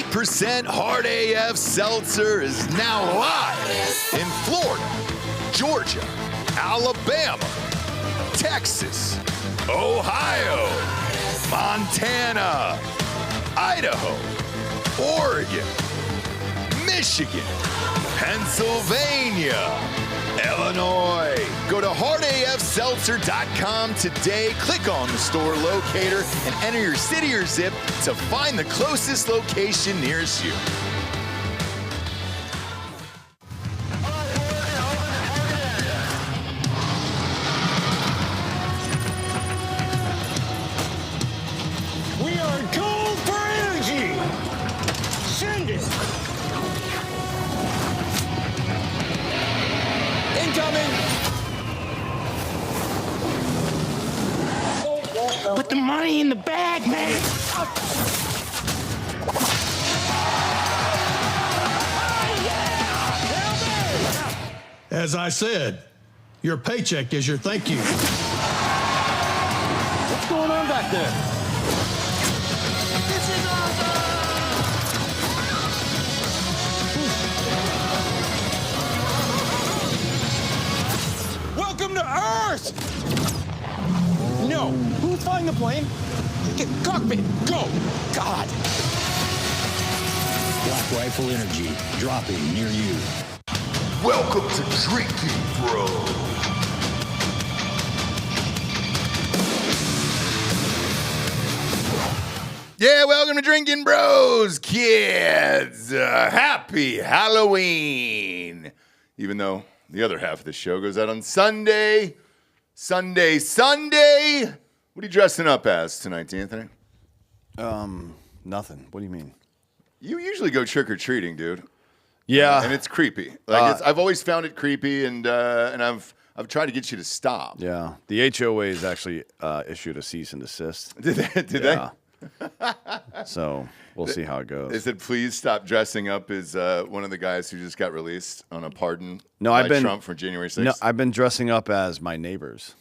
8% Hard AF Seltzer is now live in Florida, Georgia, Alabama, Texas, Ohio, Montana, Idaho, Oregon, Michigan, Pennsylvania, Illinois. Go to hardafseltzer.com today, click on the store locator, and enter your city or zip to find the closest location nearest you. We are gold for energy. Send it. Incoming. Put the money in the bag, man. As I said, your paycheck is your thank you. What's going on back there? This is awesome! Welcome to Earth! No. Who's flying the plane? Get cockpit. Go. God. Black Rifle Energy, dropping near you. Welcome to Drinkin, Bro. Yeah, welcome to Drinkin' Bros, kids. Happy Halloween. Even though the other half of the show goes out on Sunday. Sunday. What are you dressing up as tonight, Anthony? Nothing. What do you mean? You usually go trick-or-treating, dude. Yeah. And it's creepy. Like I've always found it creepy, and I've tried to get you to stop. Yeah. The HOA's actually issued a cease and desist. Did they? So we'll see how it goes. They said, please stop dressing up as one of the guys who just got released on a pardon by Trump for January 6th. No, I've been dressing up as my neighbors.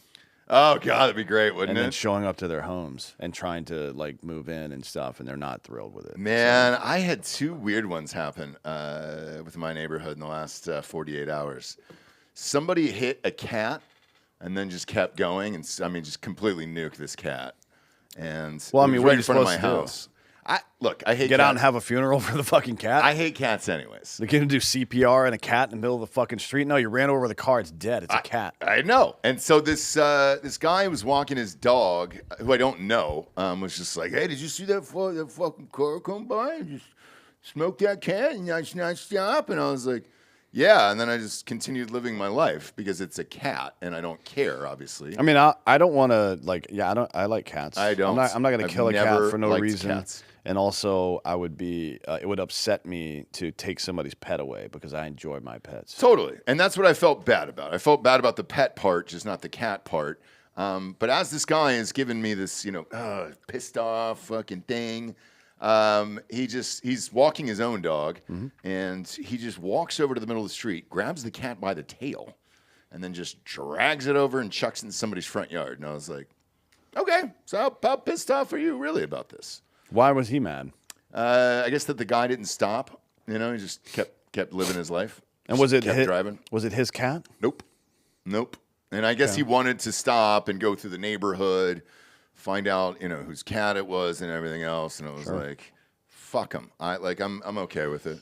Oh, God, that'd be great, wouldn't and it? then showing up to their homes and trying to, like, move in and stuff, and they're not thrilled with it. Man, I had two weird ones happen with my neighborhood in the last 48 hours. Somebody hit a cat and then just kept going and, just completely nuked this cat. And well, it was what right are in you front of my supposed to house. I hate Get cats. out and have a funeral for the fucking cat? I hate cats anyways. They're going to do CPR and a cat in the middle of the fucking street? No, you ran over the car. It's dead. It's a cat. I know. And so this guy was walking his dog, who I don't know, was just like, hey, did you see that fucking car come by and just smoke that cat and not stop? And I was like, yeah. And then I just continued living my life because it's a cat and I don't care, obviously. I mean, I don't want to, I like cats. I don't. I'm not going to kill a cat for no liked reason. Cats. And also, I would be, it would upset me to take somebody's pet away because I enjoy my pets. Totally. And that's what I felt bad about. I felt bad about the pet part, just not the cat part. But as this guy is giving me this, pissed off fucking thing, he's walking his own dog, and he just walks over to the middle of the street, grabs the cat by the tail, and then just drags it over and chucks it in somebody's front yard. And I was like, okay, so how pissed off are you really about this? Why was he mad? I guess that the guy didn't stop. He just kept living his life. And was it kept driving? Was it his cat? Nope. And I guess he wanted to stop and go through the neighborhood, find out whose cat it was and everything else. And it was like, fuck him. I'm okay with it.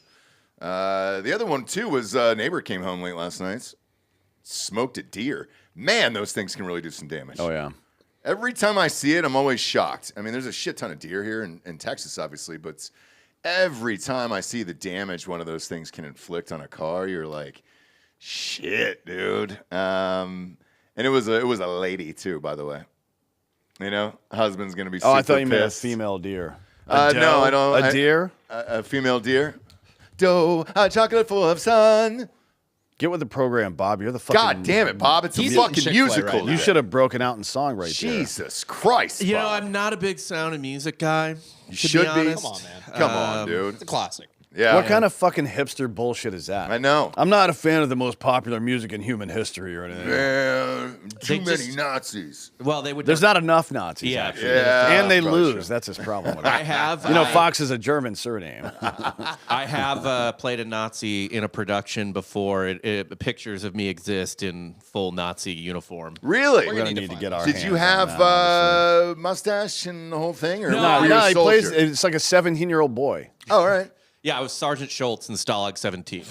The other one too was a neighbor came home late last night, smoked a deer. Man, those things can really do some damage. Oh yeah. Every time I see it, I'm always shocked. I mean, there's a shit ton of deer here in Texas, obviously, but every time I see the damage one of those things can inflict on a car, you're like, shit, dude. And it was a lady too, by the way. Husband's gonna be. Oh, I thought you pissed. meant a female deer. No, I don't. A deer? A female deer. Doe, a chocolate full of sun. Get with the program, Bob. You're the fucking... God damn it, Bob. It's a He's fucking eating musical. Chick-fil-A right You now. should have broken out in song right there. Jesus Christ, You know, Bob. I'm not a big Sound of Music guy. You to should be. be. Honest. Come on, dude. It's a classic. Yeah. What kind of fucking hipster bullshit is that? I know. I'm not a fan of the most popular music in human history or anything. Yeah, too They many just- Nazis. Well, they would. There's not enough Nazis, Yeah. actually. Yeah, And they probably lose. true. That's his problem with it. I have. You know, I- Fox is a German surname. I have played a Nazi in a production before. Pictures of me exist in full Nazi uniform. Really? We're going to need to get our Did hands you on have that, obviously. mustache and the whole thing? Or No, were you No, a he plays, soldier? it's like a 17-year-old boy. Oh, all right. Yeah, I was Sergeant Schultz in Stalag 17.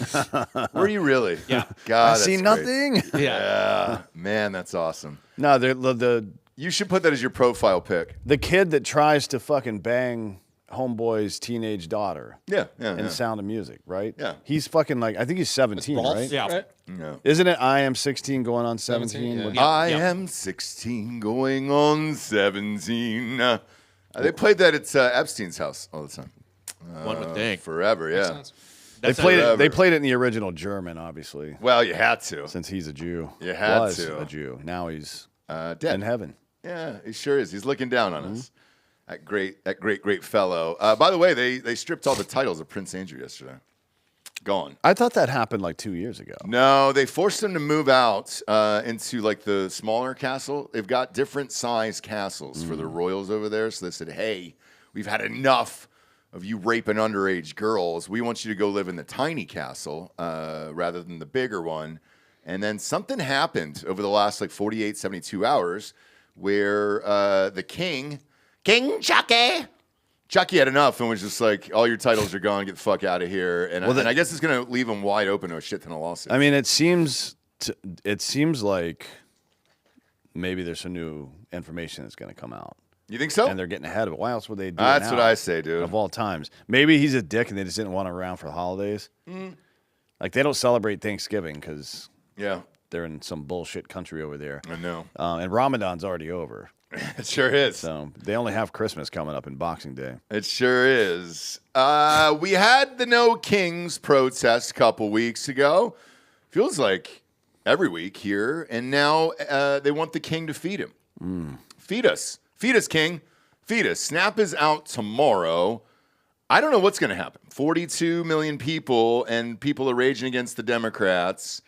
Were you really? Yeah. God, I that's see great. nothing. Yeah. Yeah, man, that's awesome. No, the You should put that as your profile pic. the kid that tries to fucking bang Homeboy's teenage daughter Yeah, in yeah. Sound of Music, right? Yeah. He's fucking like, I think he's 17, Rolf, right? Yeah. No. Isn't it I Am 16 going on 17? yeah. Yeah. I am 16 going on 17. They played that at Epstein's house all the time. One would think. Forever, yeah. sense. They That's played a- it. They played it in the original German, obviously, Well, you had to. since he's a Jew. You had was to. a Jew. Now he's Dead. in heaven. Yeah, he sure is. He's looking down on us. Mm-hmm. That great fellow. By the way, they stripped all the titles of Prince Andrew yesterday. Gone. I thought that happened like 2 years ago. No, they forced him to move out into like the smaller castle. They've got different size castles for the royals over there. So they said, "Hey, we've had enough of you raping underage girls. We want you to go live in the tiny castle rather than the bigger one." And then something happened over the last like 48, 72 hours where the King Chucky had enough and was just like, all your titles are gone, get the fuck out of here. And, and I guess it's going to leave him wide open to a shit ton of lawsuits. I mean, it seems like maybe there's some new information that's going to come out, you think so? and they're getting ahead of it. Why else would they do it That's now, what I say, dude. Of all times, maybe he's a dick and they just didn't want him around for the holidays. Like they don't celebrate Thanksgiving because Yeah, they're in some bullshit country over there, I know. and Ramadan's already over, It sure is. so they only have Christmas coming up in Boxing Day. It sure is. We had the No Kings protest a couple weeks ago. Feels like every week here. And now they want the king to feed him. Feed us. Feed us, king. Feed us. Snap is out tomorrow. I don't know what's going to happen. 42 million people, and people are raging against the Democrats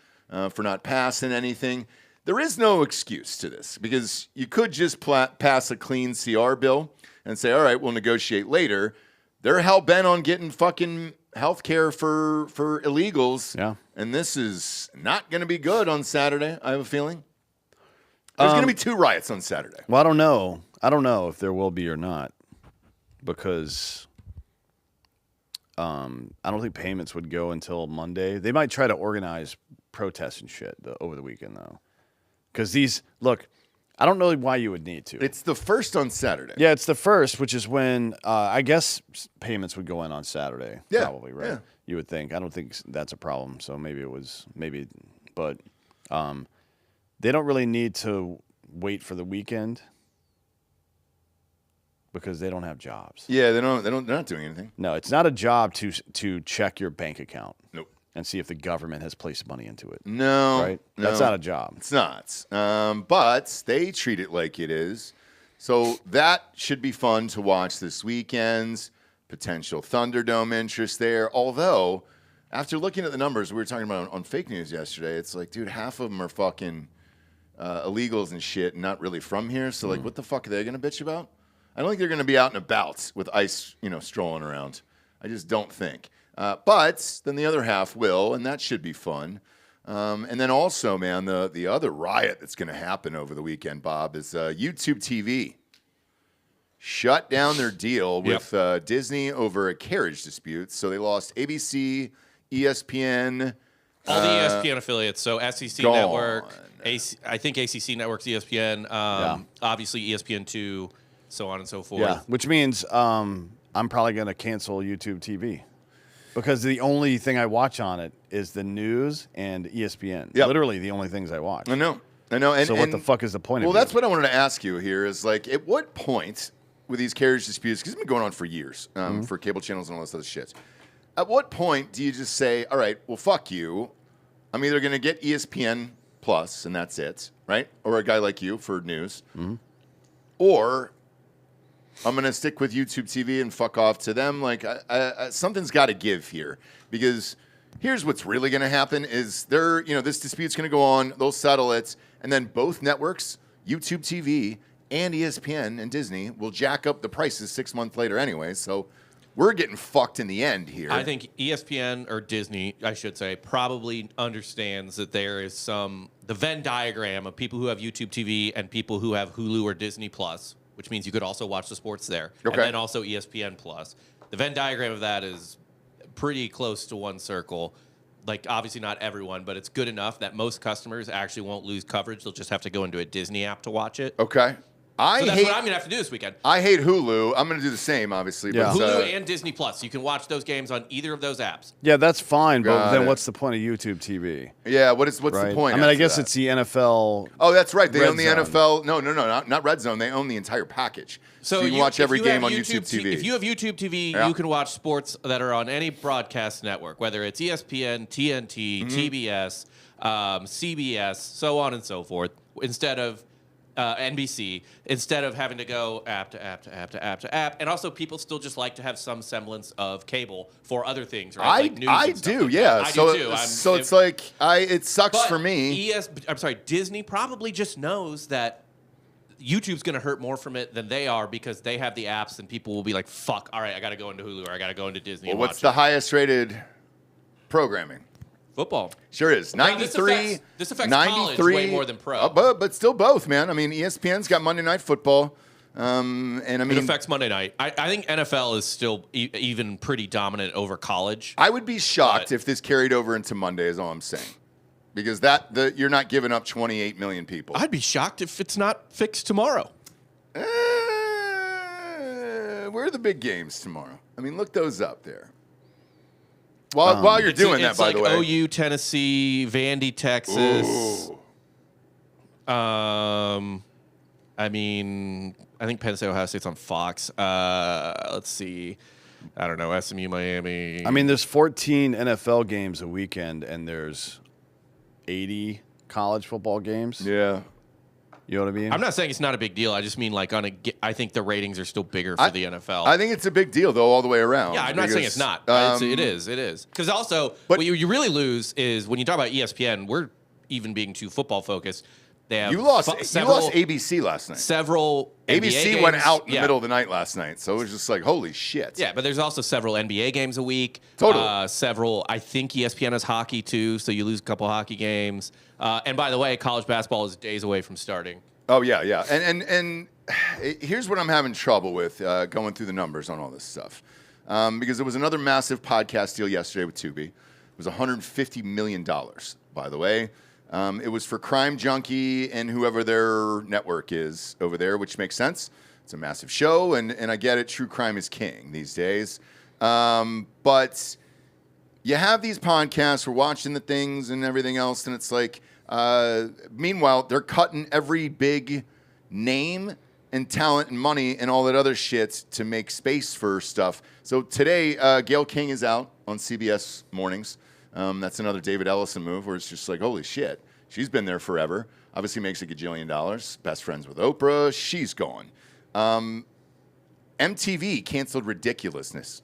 for not passing anything. There is no excuse to this because you could just pass a clean CR bill and say, all right, we'll negotiate later. They're hell-bent on getting fucking health care for illegals. Yeah. And this is not going to be good on Saturday, I have a feeling. There's going to be 2 riots on Saturday. Well, I don't know. I don't know if there will be or not because I don't think payments would go until Monday. They might try to organize protests and shit over the weekend, though. Because I don't know why you would need to. It's the first on Saturday. Yeah, it's the first, which is when I guess payments would go in on Saturday. Yeah, Probably, right? yeah. You would think. I don't think that's a problem. So but they don't really need to wait for the weekend because they don't have jobs. Yeah, they're not doing anything. No, it's not a job to check your bank account Nope. and see if the government has placed money into it. No. Right? No. That's not a job. It's not. But they treat it like it is. So that should be fun to watch this weekend. Potential Thunderdome interest there. Although, after looking at the numbers we were talking about on fake news yesterday, it's like, dude, half of them are fucking illegals and shit and not really from here. So, like, what the fuck are they going to bitch about? I don't think they're going to be out and about with ICE, strolling around. I just don't think. But then the other half will, and that should be fun. And then also, man, the other riot that's going to happen over the weekend, Bob, is YouTubeTV shut down their deal with Disney over a carriage dispute. So they lost ABC, ESPN. All the ESPN affiliates, so SEC gone. Network, I think ACC Network's ESPN, obviously ESPN2, so on and so forth. Yeah, which means I'm probably going to cancel YouTube TV because the only thing I watch on it is the news and ESPN. Yep. Literally the only things I watch. I know. And, So what the fuck is the point of Well, it? that's what I wanted to ask you here is, like, at what point with these carriage disputes, because it's been going on for years for cable channels and all this other shit, at what point do you just say, all right, well, fuck you. I'm either going to get ESPN Plus, and that's it, right? Or a guy like you for news. Or I'm going to stick with YouTube TV and fuck off to them. Like, something's got to give here, because here's what's really going to happen is this dispute's going to go on, they'll settle it, and then both networks, YouTube TV and ESPN and Disney, will jack up the prices 6 months later anyway. So we're getting fucked in the end here. I think ESPN, or Disney, I should say, probably understands that there is the Venn diagram of people who have YouTube TV and people who have Hulu or Disney Plus, which means you could also watch the sports there. Okay. And then also ESPN Plus. The Venn diagram of that is pretty close to one circle. Like, obviously not everyone, but it's good enough that most customers actually won't lose coverage. They'll just have to go into a Disney app to watch it. Okay. So that's what I'm going to have to do this weekend. I hate Hulu. I'm going to do the same, obviously. Yeah. But, Hulu and Disney Plus. You can watch those games on either of those apps. Yeah, that's fine, but Got then it. what's the point of YouTube TV? yeah, what's Right? the point? I mean, I after guess that? it's the NFL. Oh, that's right. They Red own the Zone. NFL. No, not Red Zone. They own the entire package. So you can watch every if game have on YouTube TV. If you have YouTube TV, Yeah. you can watch sports that are on any broadcast network, whether it's ESPN, TNT, TBS, CBS, so on and so forth, instead of NBC, instead of having to go app to app to app to app to app. And also, people still just like to have some semblance of cable for other things, right? Like news I and stuff do, like yeah. that. I so do too. so it's like it sucks But for me. Disney probably just knows that YouTube's going to hurt more from it than they are, because they have the apps and people will be like, fuck, all right, I got to go into Hulu or I got to go into Disney and What's watch the it. highest rated programming? Football. Sure is. Well, 93. this affects college way more than pro. But still both, man. I mean, ESPN's got Monday Night Football. And I It mean, affects Monday night. I think NFL is still even pretty dominant over college. I would be shocked if this carried over into Monday, is all I'm saying. Because you're not giving up 28 million people. I'd be shocked if it's not fixed tomorrow. Where are the big games tomorrow? I mean, look those up there. While you're doing that, it's by like the way. OU, Tennessee, Vandy, Texas. Ooh. I mean, I think Penn State, Ohio State's on Fox. Let's see. I don't know. SMU, Miami. I mean, there's 14 NFL games a weekend, and there's 80 college football games. Yeah. You know what I mean? I'm not saying it's not a big deal. I just mean, like, I think the ratings are still bigger for the NFL. I think it's a big deal, though, all the way around. Yeah, I'm not saying it's not. It is. Because also, but- what you really lose is when you talk about ESPN, we're even being too football focused. They have You lost ABC last night. Several ABC NBA went games. out in the middle of the night last night, so it was just like, holy shit. Yeah, but there's also several NBA games a week. Totally. I think ESPN has hockey too, so you lose a couple hockey games. And by the way, college basketball is days away from starting. Oh, yeah. And here's what I'm having trouble with going through the numbers on all this stuff. Because there was another massive podcast deal yesterday with Tubi. It was $150 million, by the way. It was for Crime Junkie and whoever their network is over there, which makes sense. It's a massive show, and I get it. True crime is king these days. But you have these podcasts, we're watching the things and everything else, and it's like, meanwhile, they're cutting every big name and talent and money and all that other shit to make space for stuff. So today, Gayle King is out on CBS Mornings. That's another David Ellison move where it's just like, holy shit, she's been there forever. Obviously makes a gajillion dollars. Best friends with Oprah. She's gone. MTV canceled Ridiculousness.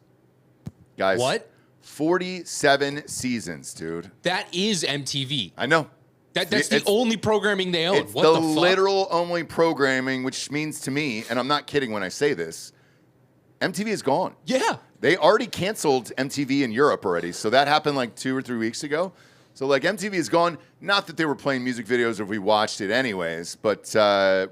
Guys. What? 47 seasons, dude. That is MTV. I know. That's the only programming they own. It's What the the fuck? literal only programming, which means to me, and I'm not kidding when I say this, MTV is gone. Yeah. They already canceled MTV in Europe already, so that happened like 2 or 3 weeks ago. So like MTV is gone. Not that they were playing music videos or we watched it anyways, but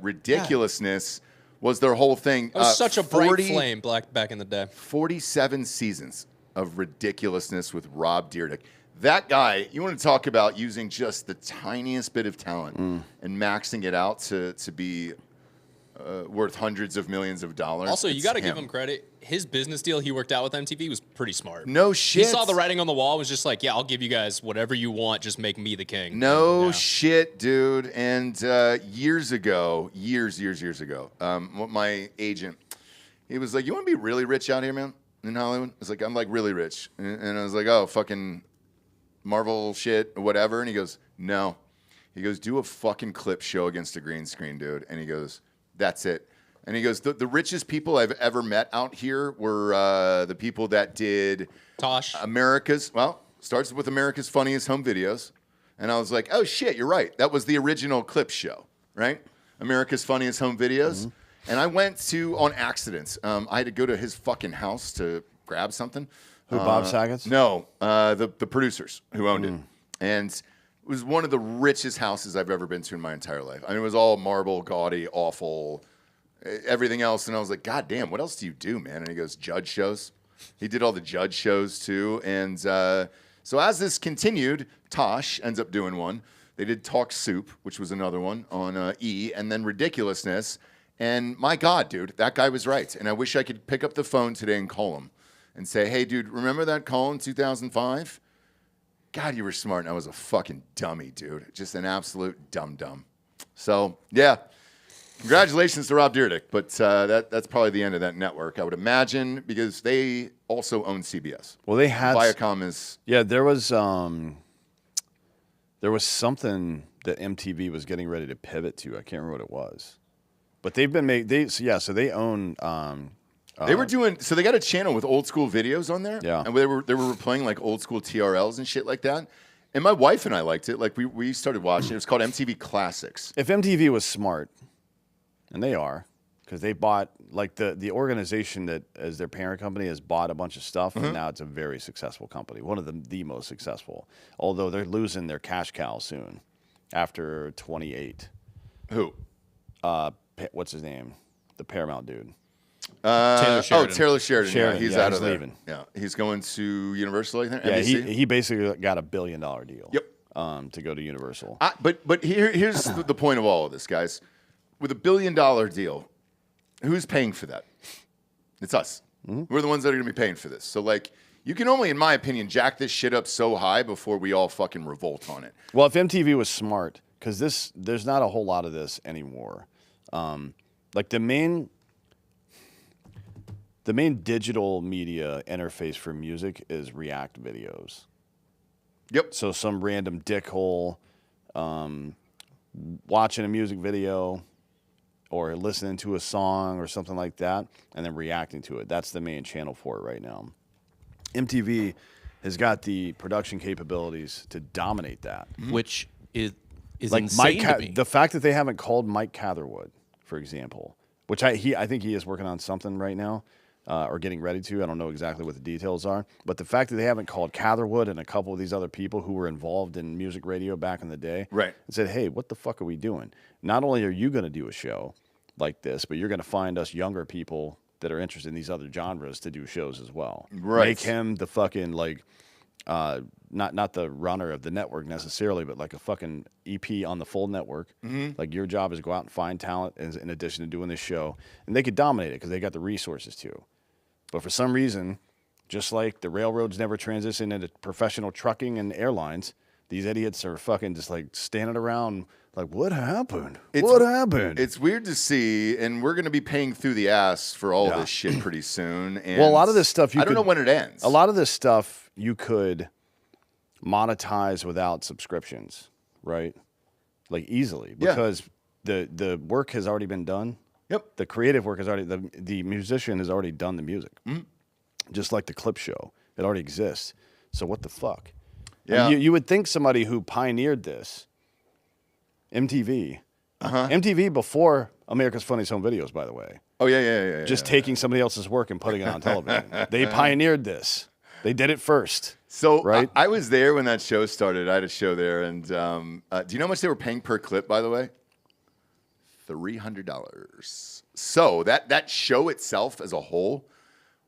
Ridiculousness was their whole thing. It was such a bright flame back in the day. 47 seasons of Ridiculousness with Rob Dyrdek. That guy, you want to talk about using just the tiniest bit of talent and maxing it out to be worth hundreds of millions of dollars. Also, you got to give him credit. His business deal he worked out with MTV was pretty smart. No shit. He saw the writing on the wall and was just like, yeah, I'll give you guys whatever you want. Just make me the king. No Yeah. shit, dude. And years ago, my agent, he was like, you want to be really rich out here, man, in Hollywood? I was like, I'm like really rich. And I was like, oh, fucking Marvel shit or whatever. And he goes, no. He goes, do a fucking clip show against a green screen, dude. And he goes, that's it. And he goes, the richest people I've ever met out here were the people that did Tosh. Starts with America's Funniest Home Videos. And I was like, oh, shit, you're right. That was the original clip show, right? America's Funniest Home Videos. And I went on accidents. I had to go to his fucking house to grab something. Who, Bob Saget's? No, the producers who owned it. And it was one of the richest houses I've ever been to in my entire life. I mean, it was all marble, gaudy, awful, everything else. And I was like, God damn, what else do you do, man? And he goes, judge shows. He did all the judge shows, too. And so as this continued, Tosh ends up doing one. They did Talk Soup, which was another one on E, and then Ridiculousness. And my God, dude, that guy was right. And I wish I could pick up the phone today and call him and say, hey, dude, remember that call in 2005? God, you were smart, and I was a fucking dummy, dude. Just an absolute dum-dum. So, yeah. Congratulations to Rob Dyrdek, but that's probably the end of that network, I would imagine, because they also own CBS. Well, they had Viacom is. Yeah, there was something that MTV was getting ready to pivot to. I can't remember what it was, but they've been made. So they own. They were doing. So they got a channel with old school videos on there. Yeah, and they were playing like old school TRLs and shit like that. And my wife and I liked it. Like we started watching. It was called MTV Classics. If MTV was smart. And they are, because they bought, like, the organization that, as their parent company, has bought a bunch of stuff, and now it's a very successful company. One of the most successful. Although they're losing their cash cow soon, after 28. Who? What's his name? The Paramount dude. Taylor Sheridan. Taylor Sheridan. Sheridan, Yeah, he's yeah, out he's of there. leaving. Yeah, he's going to Universal, I think. Yeah, NBC? he basically got $1 billion deal. Yep. To go to Universal. But here's the point of all of this, guys. With $1 billion deal, who's paying for that? It's us. We're the ones that are going to be paying for this. So, like, you can only, in my opinion, jack this shit up so high before we all fucking revolt on it. Well, if MTV was smart, because there's not a whole lot of this anymore. Like the main digital media interface for music is React videos. Yep. So some random dickhole watching a music video or listening to a song or something like that and then reacting to it. That's the main channel for it right now. MTV has got the production capabilities to dominate that. Which is Like insane to me. the fact that they haven't called Mike Catherwood, for example, which I think he is working on something right now. Or getting ready to. I don't know exactly what the details are. But the fact that they haven't called Catherwood and a couple of these other people who were involved in music radio back in the day right. and said, hey, what the fuck are we doing? Not only are you going to do a show like this, but you're going to find us younger people that are interested in these other genres to do shows as well. Right. Make him the fucking, like, not the runner of the network necessarily, but like a fucking EP on the full network. Like your job is to go out and find talent in addition to doing this show. And they could dominate it because they got the resources to. But for some reason, just like the railroads never transitioned into professional trucking and airlines, these idiots are fucking just like standing around like, what happened? What happened? It's weird to see, and we're going to be paying through the ass for all this shit pretty soon. And well, a lot of this stuff I don't know when it ends. A lot of this stuff you could monetize without subscriptions, right? Like easily, because the work has already been done. Yep. The creative work is already, the musician has already done the music. Just like the clip show. It already exists. So what the fuck? Yeah. I mean, you would think somebody who pioneered this, MTV, MTV before America's Funniest Home Videos, by the way. Oh, yeah. Just taking somebody else's work and putting it on television. They pioneered this. They did it first. So right? I was there when that show started. I had a show there. And do you know how much they were paying per clip, by the way? $300. So that show itself as a whole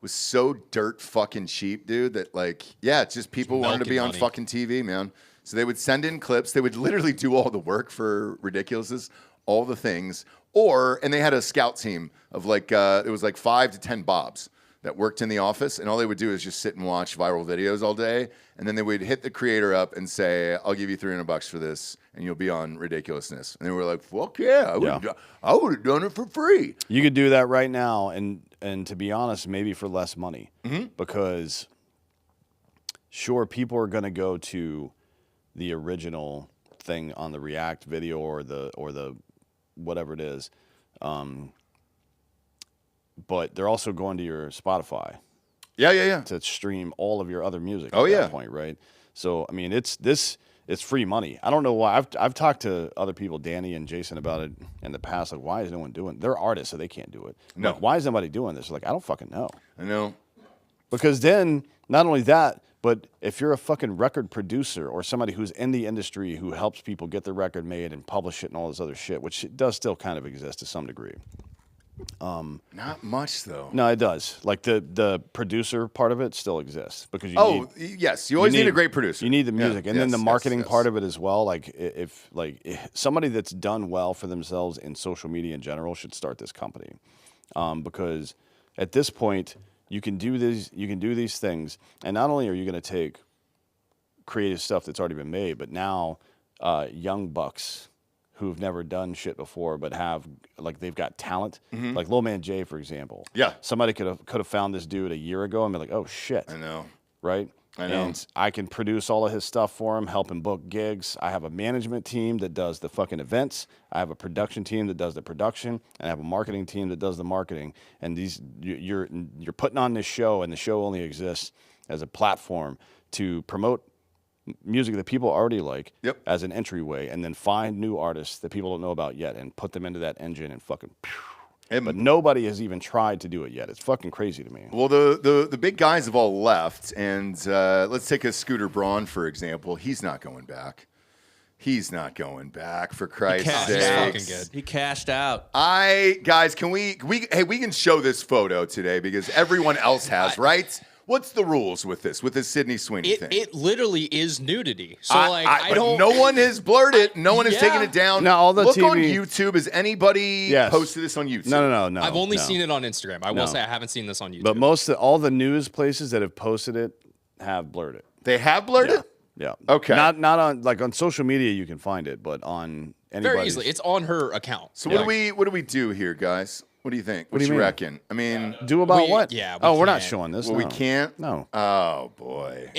was so dirt fucking cheap, dude, that like, yeah, it's just people wanted to be on fucking TV, man. So they would send in clips. They would literally do all the work for Ridiculousness, all the things. And they had a scout team of like, it was like 5 to 10 Bobs that worked in the office, and all they would do is just sit and watch viral videos all day, and then they would hit the creator up and say, I'll give you $300 for this, and you'll be on Ridiculousness. And they were like, fuck yeah, I would have done it for free. You could do that right now, and to be honest, maybe for less money. Because, sure, people are going to go to the original thing on the React video or the whatever it is, but they're also going to your Spotify Yeah. to stream all of your other music. Oh, at yeah. that point, right? So I mean, it's free money. I don't know why. I've talked to other people, Danny and Jason, about it in the past. Like, why is no one doing? They're artists, so they can't do it. No. Like, why is nobody doing this? Like, I don't fucking know. I know. Because then, not only that, but if you're a fucking record producer or somebody who's in the industry who helps people get the record made and publish it and all this other shit, which it does still kind of exist to some degree. Not much though. No, it does. Like the producer part of it still exists because you need, yes, you always need a great producer. You need the music, and then the marketing yes. part of it as well. Like if somebody that's done well for themselves in social media in general should start this company, because at this point you can do these things, and not only are you going to take creative stuff that's already been made, but now young bucks who've never done shit before but have they've got talent, like Lil Man Jay, for example. Yeah, somebody could have found this dude a year ago and be like, oh shit. I know, right? I know. And I can produce all of his stuff for him, help him book gigs. I have a management team that does the fucking events. I have a production team that does the production, and I have a marketing team that does the marketing. And you're putting on this show, and the show only exists as a platform to promote music that people already like as an entryway, and then find new artists that people don't know about yet and put them into that engine and fucking but nobody has even tried to do it yet. It's fucking crazy to me. Well, the big guys have all left, and let's take a Scooter Braun, for example. He's not going back. He's not going back, for Christ's sake. He's fucking good. He cashed out. Guys, can we can show this photo today because everyone else has, right? What's the rules with this Sydney Sweeney thing? It literally is nudity. So I but don't. no one has blurred it. No one has taken it down. No, all the Look TV on YouTube. Has anybody posted this on YouTube? No. I've only seen it on Instagram. I will say I haven't seen this on YouTube. But all the news places that have posted it have blurred it. They have blurred it? Yeah. Okay. Not on on social media you can find it, but on anybody's. Very easily. It's on her account. So what do we do here, guys? What do you think? What do you mean? reckon? I mean, do about what? Yeah. We're not showing this. Well, we can't. No. Oh boy.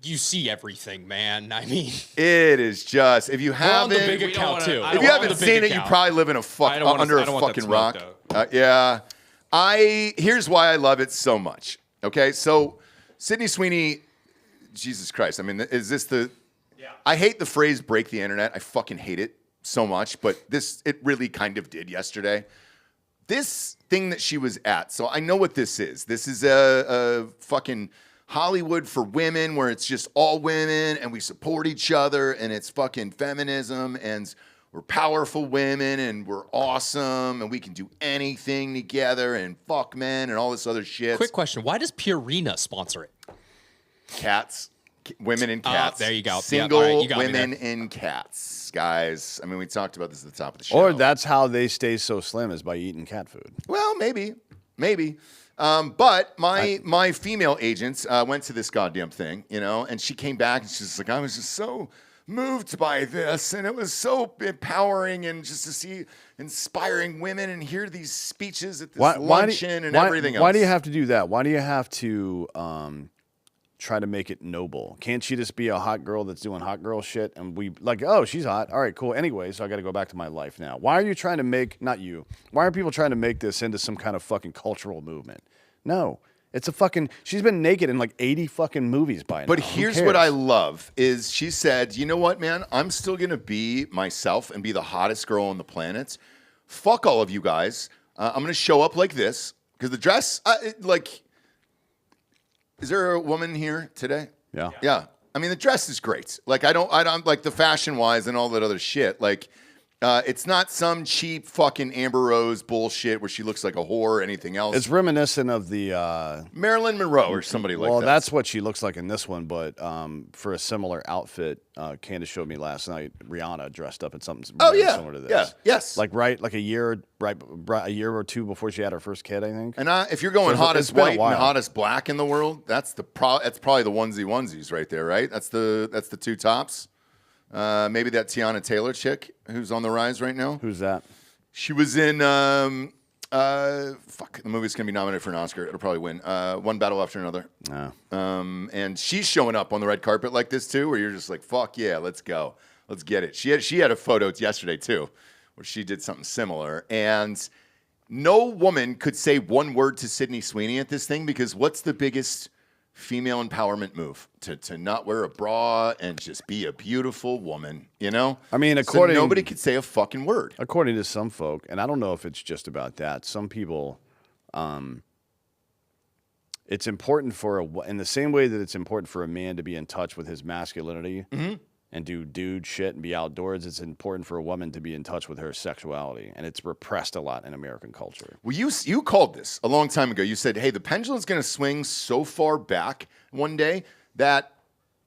You see everything, man. I mean, it is just if you haven't. We're on the big account too. If you haven't seen it, you probably live in a under a fucking rock. Yeah. Here's why I love it so much. Okay, so Sydney Sweeney, Jesus Christ. I mean, is this the? Yeah. I hate the phrase "break the internet." I fucking hate it so much, but it really kind of did yesterday. This thing that she was at, so I know what this is. This is a fucking Hollywood for women where it's just all women and we support each other and it's fucking feminism and we're powerful women and we're awesome and we can do anything together and fuck men and all this other shit. Quick question. Why does Purina sponsor it? Cats. Women and cats. There you go. Single All right, you got women me there. and cats, guys. I mean, we talked about this at the top of the show. Or that's how they stay so slim is by eating cat food. Well, maybe. But my female agents went to this goddamn thing, and she came back and she's like, I was just so moved by this, and it was so empowering, and just to see inspiring women and hear these speeches at this luncheon and everything else. Why do you have to do that? Why do you have to try to make it noble? Can't she just be a hot girl that's doing hot girl shit and we like, oh, she's hot. All right, cool. Anyway, so I got to go back to my life now. Why are you trying to why are people trying to make this into some kind of fucking cultural movement? No, it's she's been naked in like 80 fucking movies by now. But here's what I love is she said, you know what, man, I'm still going to be myself and be the hottest girl on the planet. Fuck all of you guys. I'm going to show up like this because the dress, is there a woman here today? Yeah. Yeah. I mean, the dress is great. Like, I don't like the fashion wise and all that other shit. Like, it's not some cheap fucking Amber Rose bullshit where she looks like a whore or anything else. It's reminiscent of the Marilyn Monroe or somebody like that. Well, that's what she looks like in this one, but for a similar outfit, Candace showed me last night. Rihanna dressed up in something similar to this. Yeah. Yes. Like a year or two before she had her first kid, I think. And if you're going hottest white and hottest black in the world, that's probably the onesies right there, right? That's the two tops. Maybe that Tiana Taylor chick who's on the rise right now. Who's that? She was in the movie's gonna be nominated for an Oscar. It'll probably win. One battle after another. No. And she's showing up on the red carpet like this too, where you're just like, fuck yeah, let's go. Let's get it. She had a photo yesterday too, where she did something similar. And no woman could say one word to Sydney Sweeney at this thing, because what's the biggest female empowerment move? To not wear a bra and just be a beautiful woman, you know? I mean, so nobody could say a fucking word. According to some folk, and I don't know if it's just about that, some people, it's important in the same way that it's important for a man to be in touch with his masculinity and do dude shit and be outdoors, it's important for a woman to be in touch with her sexuality. And it's repressed a lot in American culture. Well, you called this a long time ago. You said, hey, the pendulum's going to swing so far back one day that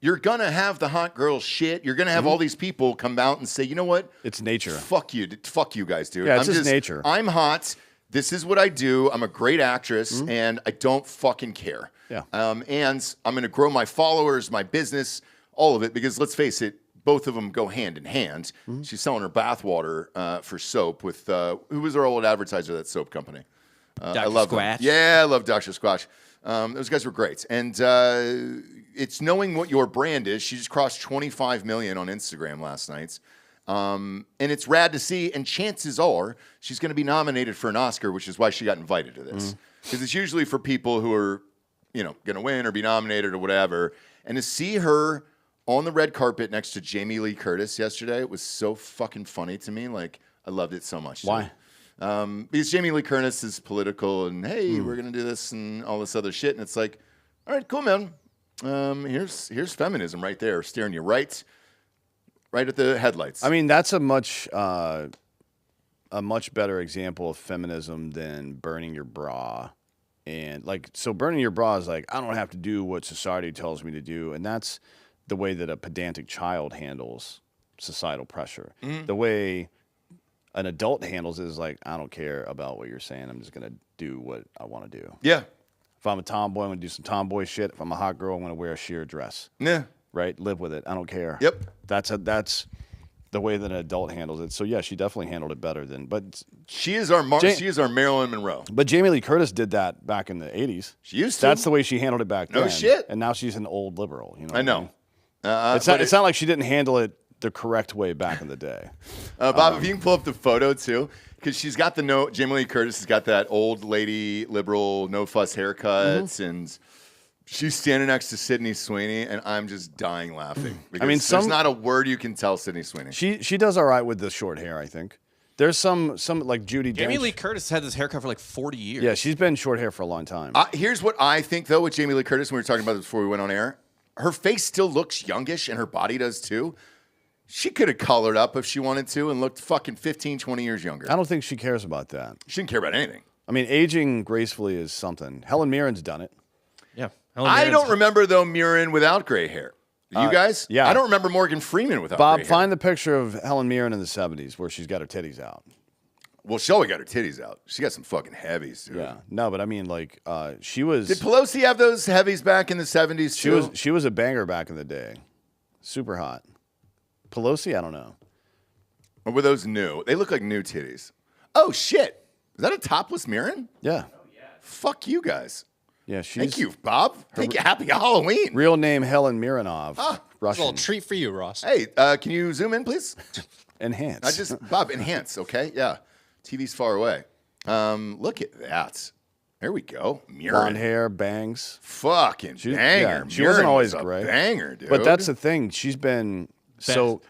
you're going to have the hot girl shit. You're going to have all these people come out and say, you know what? It's nature. Fuck you guys, dude. Yeah, it's just nature. I'm hot. This is what I do. I'm a great actress, and I don't fucking care. Yeah. And I'm going to grow my followers, my business, all of it, because let's face it, both of them go hand in hand. She's selling her bathwater for soap with, who was our old advertiser of that soap company? I love Squatch. them. Yeah, I love Dr. Squatch. Those guys were great. And it's knowing what your brand is. She just crossed 25 million on Instagram last night. And it's rad to see. And chances are she's going to be nominated for an Oscar, which is why she got invited to this. Because it's usually for people who are, going to win or be nominated or whatever. And to see her on the red carpet next to Jamie Lee Curtis yesterday, it was so fucking funny to me. Like, I loved it so much. Why? Because Jamie Lee Curtis is political and, hey, we're going to do this and all this other shit. And it's like, all right, cool, man. Here's feminism right there, staring you right at the headlights. I mean, that's a much better example of feminism than burning your bra. And so burning your bra is like, I don't have to do what society tells me to do. And that's the way that a pedantic child handles societal pressure. The way an adult handles it is like, I don't care about what you're saying. I'm just going to do what I want to do. Yeah. If I'm a tomboy, I'm going to do some tomboy shit. If I'm a hot girl, I'm going to wear a sheer dress. Yeah. Right? Live with it. I don't care. Yep. That's the way that an adult handles it. So yeah, she definitely handled it better than. But she is our Marilyn Monroe. But Jamie Lee Curtis did that back in the 80s. She used to. That's the way she handled it back then. No shit. And now she's an old liberal. You know. I know. It's not like she didn't handle it the correct way back in the day. Bob, if you can pull up the photo too, because she's got Jamie Lee Curtis has got that old lady liberal no fuss haircuts, and she's standing next to Sydney Sweeney, and I'm just dying laughing. Because there's not a word you can tell Sydney Sweeney. She does all right with the short hair, I think. There's some like Judi Dench. Jamie Lee Curtis had this haircut for like 40 years. Yeah, she's been short hair for a long time. Here's what I think, though, with Jamie Lee Curtis, when we were talking about this before we went on air. Her face still looks youngish, and her body does too. She could have colored up if she wanted to and looked fucking 15, 20 years younger. I don't think she cares about that. She didn't care about anything. I mean, aging gracefully is something. Helen Mirren's done it. Yeah. I don't remember, though, Mirren without gray hair. You guys? Yeah. I don't remember Morgan Freeman without Bob, gray hair. find the picture of Helen Mirren in the 70s where she's got her titties out. Well, Shelby got her titties out. She got some fucking heavies, dude. Yeah. No, but I mean, like, she was... Did Pelosi have those heavies back in the 70s, too? She was a banger back in the day. Super hot. Pelosi, I don't know. Or were those new? They look like new titties. Oh, shit. Is that a topless Mirren? Yeah. Fuck you guys. Yeah, Thank you, Bob. Thank you. Happy Halloween. Real name, Helen Mironov. It's a Russian. little treat for you, Ross. Hey, can you zoom in, please? Enhance. Bob, enhance, okay? Yeah. TV's far away. Look at that. There we go. Mirren. Blonde hair, bangs. Fucking banger. She wasn't always a great. banger, dude. But that's the thing. She's been so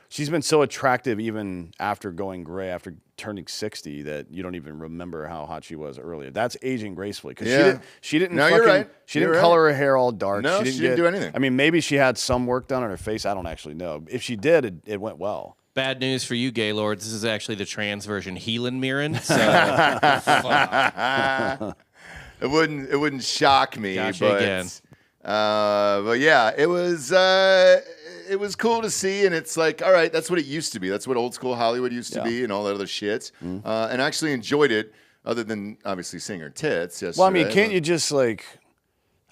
attractive even after going gray, after turning 60, that you don't even remember how hot she was earlier. That's aging gracefully. Because she didn't No, you're right. She didn't color her hair all dark. No, she didn't do anything. I mean, maybe she had some work done on her face. I don't actually know. If she did, it went well. Bad news for you, Gaylords. This is actually the trans version, Helen Mirren. So it wouldn't shock me, Gotcha again. But yeah, it was cool to see, and it's like, all right, that's what it used to be. That's what old school Hollywood used to be, and all that other shit. And I actually enjoyed it, other than obviously seeing her tits yesterday. Well, I mean, can't you just like,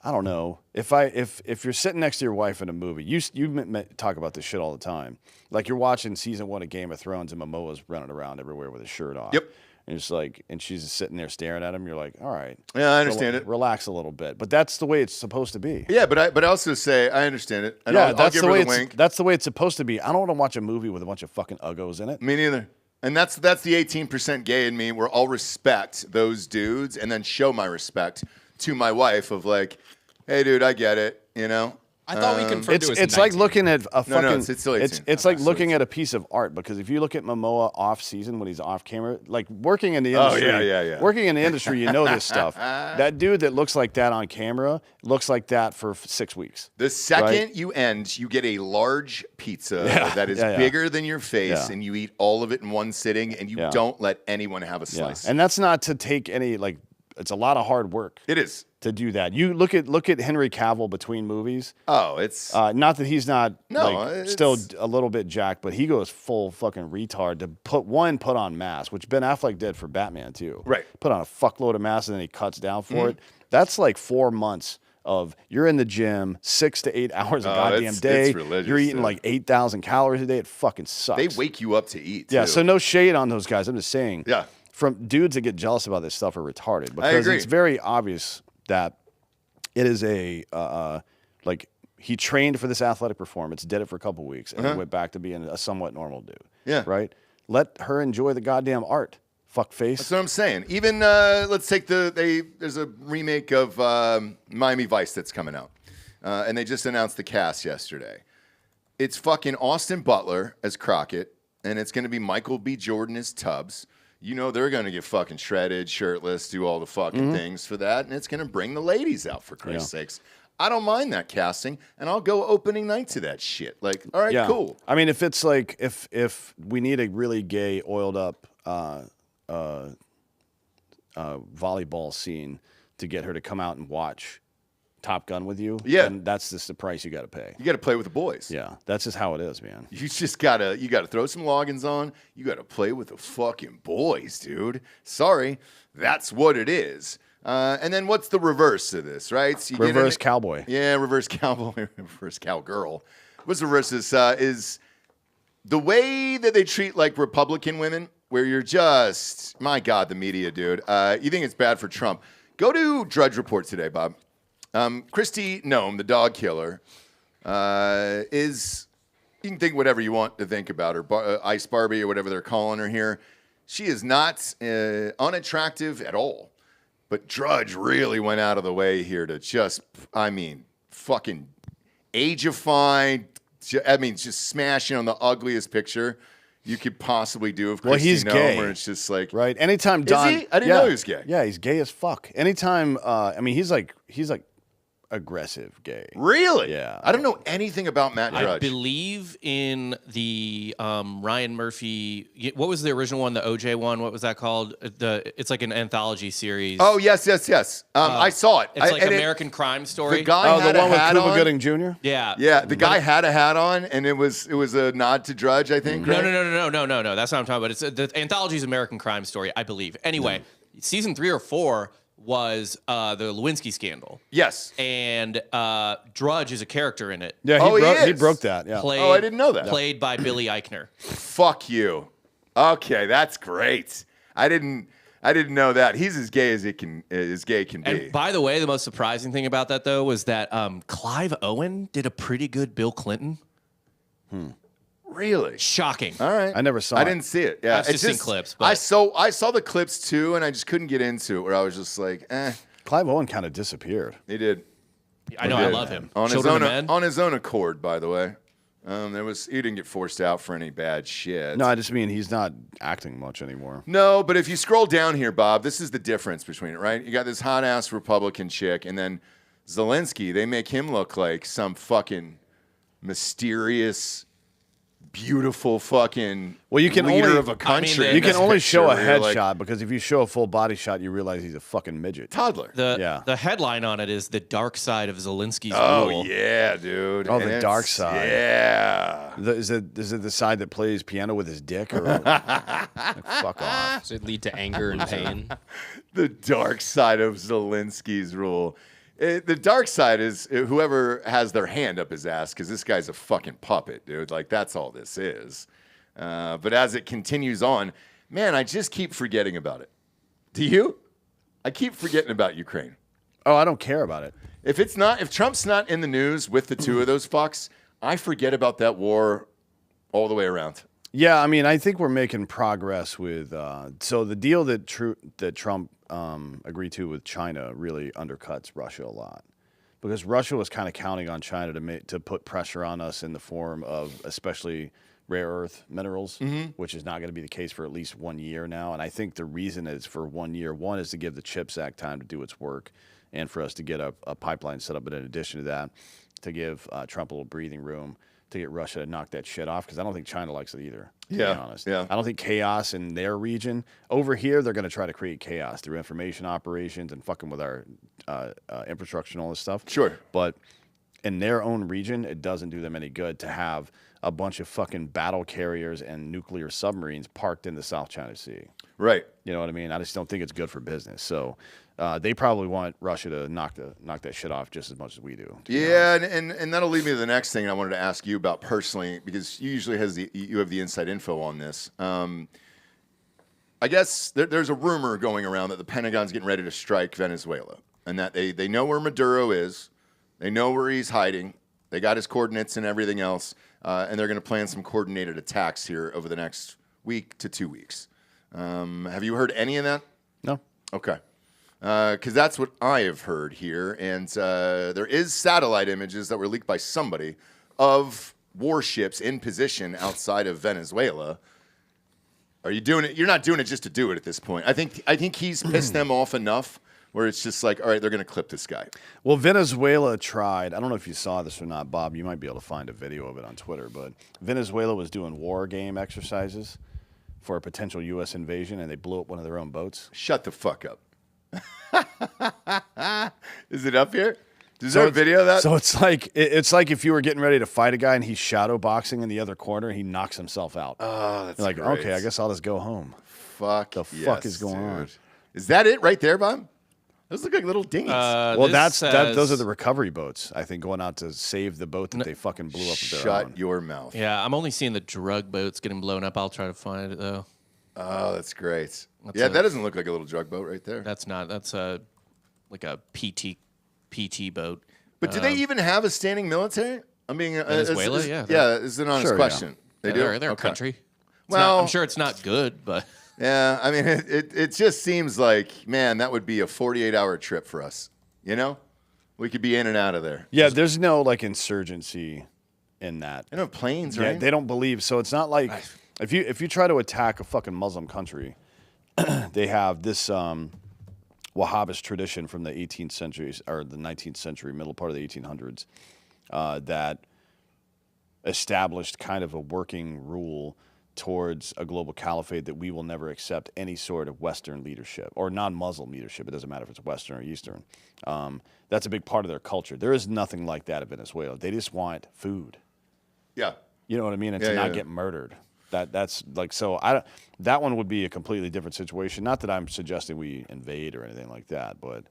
I don't know, if you're sitting next to your wife in a movie, you talk about this shit all the time. Like you're watching season 1 of Game of Thrones, and Momoa's running around everywhere with his shirt off. Yep. And it's like, and she's just sitting there staring at him. You're like, all right. Yeah, I understand it. Relax a little bit. But that's the way it's supposed to be. Yeah, but I also say I understand it. And Yeah, I'll that's give the her way the wink. that's the way it's supposed to be. I don't want to watch a movie with a bunch of fucking uggos in it. Me neither. And that's the 18% gay in me, where I'll respect those dudes and then show my respect to my wife of like, hey, dude, I get it, you know? I thought we confirmed it was It's like 19. looking at a fucking. No, it's still 18. It's like looking at a piece of art, because if you look at Momoa off season when he's off camera, like working in the industry, yeah. working in the industry, you know this stuff. That dude that looks like that on camera looks like that for 6 weeks. The second you end, you get a large pizza that is bigger than your face, and you eat all of it in one sitting, and you don't let anyone have a slice. And that's not to take any, like, it's a lot of hard work. It is. To do that. You look at Henry Cavill between movies. Oh, it's not that he's not still it's a little bit jacked, but he goes full fucking retard to put on mass, which Ben Affleck did for Batman too. Right. Put on a fuckload of mass and then he cuts down for it. That's like 4 months of you're in the gym 6 to 8 hours a goddamn day. It's religious, you're eating dude. like 8,000 calories a day. It fucking sucks. They wake you up to eat. Yeah. too. So no shade on those guys. I'm just saying. Yeah. From dudes that get jealous about this stuff are retarded, because agree. it's very obvious that it is like he trained for this athletic performance, did it for a couple weeks, and then went back to being a somewhat normal dude. Yeah. Right? Let her enjoy the goddamn art. Fuck face. That's what I'm saying. Even let's take there's a remake of Miami Vice that's coming out, and they just announced the cast yesterday. It's fucking Austin Butler as Crockett, and it's going to be Michael B. Jordan as Tubbs. You know they're going to get fucking shredded, shirtless, do all the fucking things for that, and it's going to bring the ladies out, for Christ's sakes. I don't mind that casting, and I'll go opening night to that shit. Like, all right, cool. I mean, if it's like if we need a really gay, oiled up volleyball scene to get her to come out and watch Top Gun with you, then that's just the price you got to pay. You got to play with the boys. Yeah, that's just how it is, man. You just gotta throw some logins on. You gotta play with the fucking boys, dude. Sorry, that's what it is. And then what's the reverse of this, right? So you Reverse cowboy. Yeah, reverse cowboy, reverse cowgirl. What's the reverse is the way that they treat like Republican women, where you're just, my God, the media, dude. You think it's bad for Trump? Go to Drudge Report today, Bob. Christy Nome, the dog killer, is, you can think whatever you want to think about her, Ice Barbie or whatever they're calling her here. She is not unattractive at all. But Drudge really went out of the way here to just, fucking ageify, just smashing on the ugliest picture you could possibly do of Christy he's Nome, gay. where it's just like, Right. Anytime Don, he? I didn't know he was gay. Yeah, he's gay as fuck. Anytime, he's like aggressive gay. Really? Yeah. I don't know anything about Matt Drudge. I believe in the Ryan Murphy. What was the original one? The OJ one. What was that called? It's like an anthology series. Oh yes. I saw it. It's like American Crime Story. The guy had the one a hat with Cuba on. Gooding Jr. Yeah. Yeah, the guy had a hat on, and it was a nod to Drudge, I think. No. right? That's not what I'm talking about. It's the anthology's American Crime Story, I believe. Anyway, season 3 or 4 was the Lewinsky scandal. Yes. And Drudge is a character in it. Yeah, he broke that. Yeah. Oh, I didn't know that. Played by Billy Eichner. Fuck you. Okay, that's great. I didn't know that. He's as gay as gay can be. And by the way, the most surprising thing about that though was that Clive Owen did a pretty good Bill Clinton. Really? Shocking. All right. I never saw I it. didn't see it. Yeah, I've just seen clips, but- I saw the clips too, and I just couldn't get into it. Where I was just like, Clive Owen kind of disappeared. he did. I know, He I did. love him. on his Children own of Men. on his own accord. By the way, he didn't get forced out for any bad shit. No, I just mean he's not acting much anymore. No, but if you scroll down here, Bob, this is the difference between it, right? You got this hot ass Republican chick, and then Zelensky. They make him look like some fucking mysterious, beautiful fucking leader of a country. the- You can This only picture show a where you're like, headshot because if you show a full body shot, you realize he's a fucking midget. toddler. The headline on it is "The Dark Side of Zelensky's Oh Rule." yeah, dude. Oh, And the it's- dark side. Yeah. Is it the side that plays piano with his dick? Or like, fuck off. Does it lead to anger and pain? The dark side of Zelensky's rule. The dark side is whoever has their hand up his ass, because this guy's a fucking puppet, dude. Like, that's all this is. But as it continues on, man, I just keep forgetting about it. Do you? I keep forgetting about Ukraine. Oh, I don't care about it. If Trump's not in the news with the two of those fucks, I forget about that war all the way around. Yeah, I mean, I think we're making progress with. So the deal that Trump agreed to with China really undercuts Russia a lot, because Russia was kind of counting on China to put pressure on us in the form of especially rare earth minerals, which is not going to be the case for at least 1 year now. And I think the reason is for 1 year. One is to give the CHIPS Act time to do its work, and for us to get a pipeline set up. But in addition to that, to give Trump a little breathing room to get Russia to knock that shit off, because I don't think China likes it either, to be honest. Yeah. I don't think chaos in their region. Over here, they're going to try to create chaos through information operations and fucking with our infrastructure and all this stuff. Sure. But in their own region, it doesn't do them any good to have a bunch of fucking battle carriers and nuclear submarines parked in the South China Sea. Right. You know what I mean? I just don't think it's good for business. So they probably want Russia to knock that shit off just as much as we do. Yeah, and that'll lead me to the next thing I wanted to ask you about personally, because you usually you have the inside info on this. I guess there's a rumor going around that the Pentagon's getting ready to strike Venezuela, and that they know where Maduro is, they know where he's hiding, they got his coordinates and everything else, and they're going to plan some coordinated attacks here over the next week to 2 weeks. Have you heard any of that? No. Okay. Because that's what I have heard here, and there is satellite images that were leaked by somebody of warships in position outside of Venezuela. Are you doing it? You're not doing it just to do it at this point. I think he's pissed them off enough where it's just like, all right, they're going to clip this guy. Well, Venezuela tried. I don't know if you saw this or not, Bob. You might be able to find a video of it on Twitter, but Venezuela was doing war game exercises for a potential U.S. invasion, and they blew up one of their own boats. Shut the fuck up. Is it up here? Is there a video of that? So it's like if you were getting ready to fight a guy and he's shadow boxing in the other corner, and he knocks himself out. Oh, that's You're like, great. okay, I guess I'll just go home. Fuck. The fuck is going on? Is that it right there, Bob? Those look like little dinghies. Well, those are the recovery boats, I think, going out to save the boat that they fucking blew up with their own. Shut your mouth. Yeah, I'm only seeing the drug boats getting blown up. I'll try to find it though. Oh, that's great. That doesn't look like a little drug boat right there. That's not. That's like a PT boat. But do they even have a standing military? I mean, Venezuela, is an honest question. They do. They're a Okay. country. Well, I'm sure it's not good, but yeah. I mean, it just seems like, man, that would be a 48-hour trip for us. You know, we could be in and out of there. Yeah, there's no like insurgency in that. They don't have planes, Yeah, right? they don't believe. So it's not like if you try to attack a fucking Muslim country, they have this Wahhabist tradition from the 18th century or the 19th century, middle part of the 1800s, that established kind of a working rule towards a global caliphate that we will never accept any sort of Western leadership or non-Muslim leadership. It doesn't matter if it's Western or Eastern. That's a big part of their culture. There is nothing like that in Venezuela. They just want food. Yeah. You know what I mean? And to not get murdered. That's like, so that one would be a completely different situation. Not that I'm suggesting we invade or anything like that, but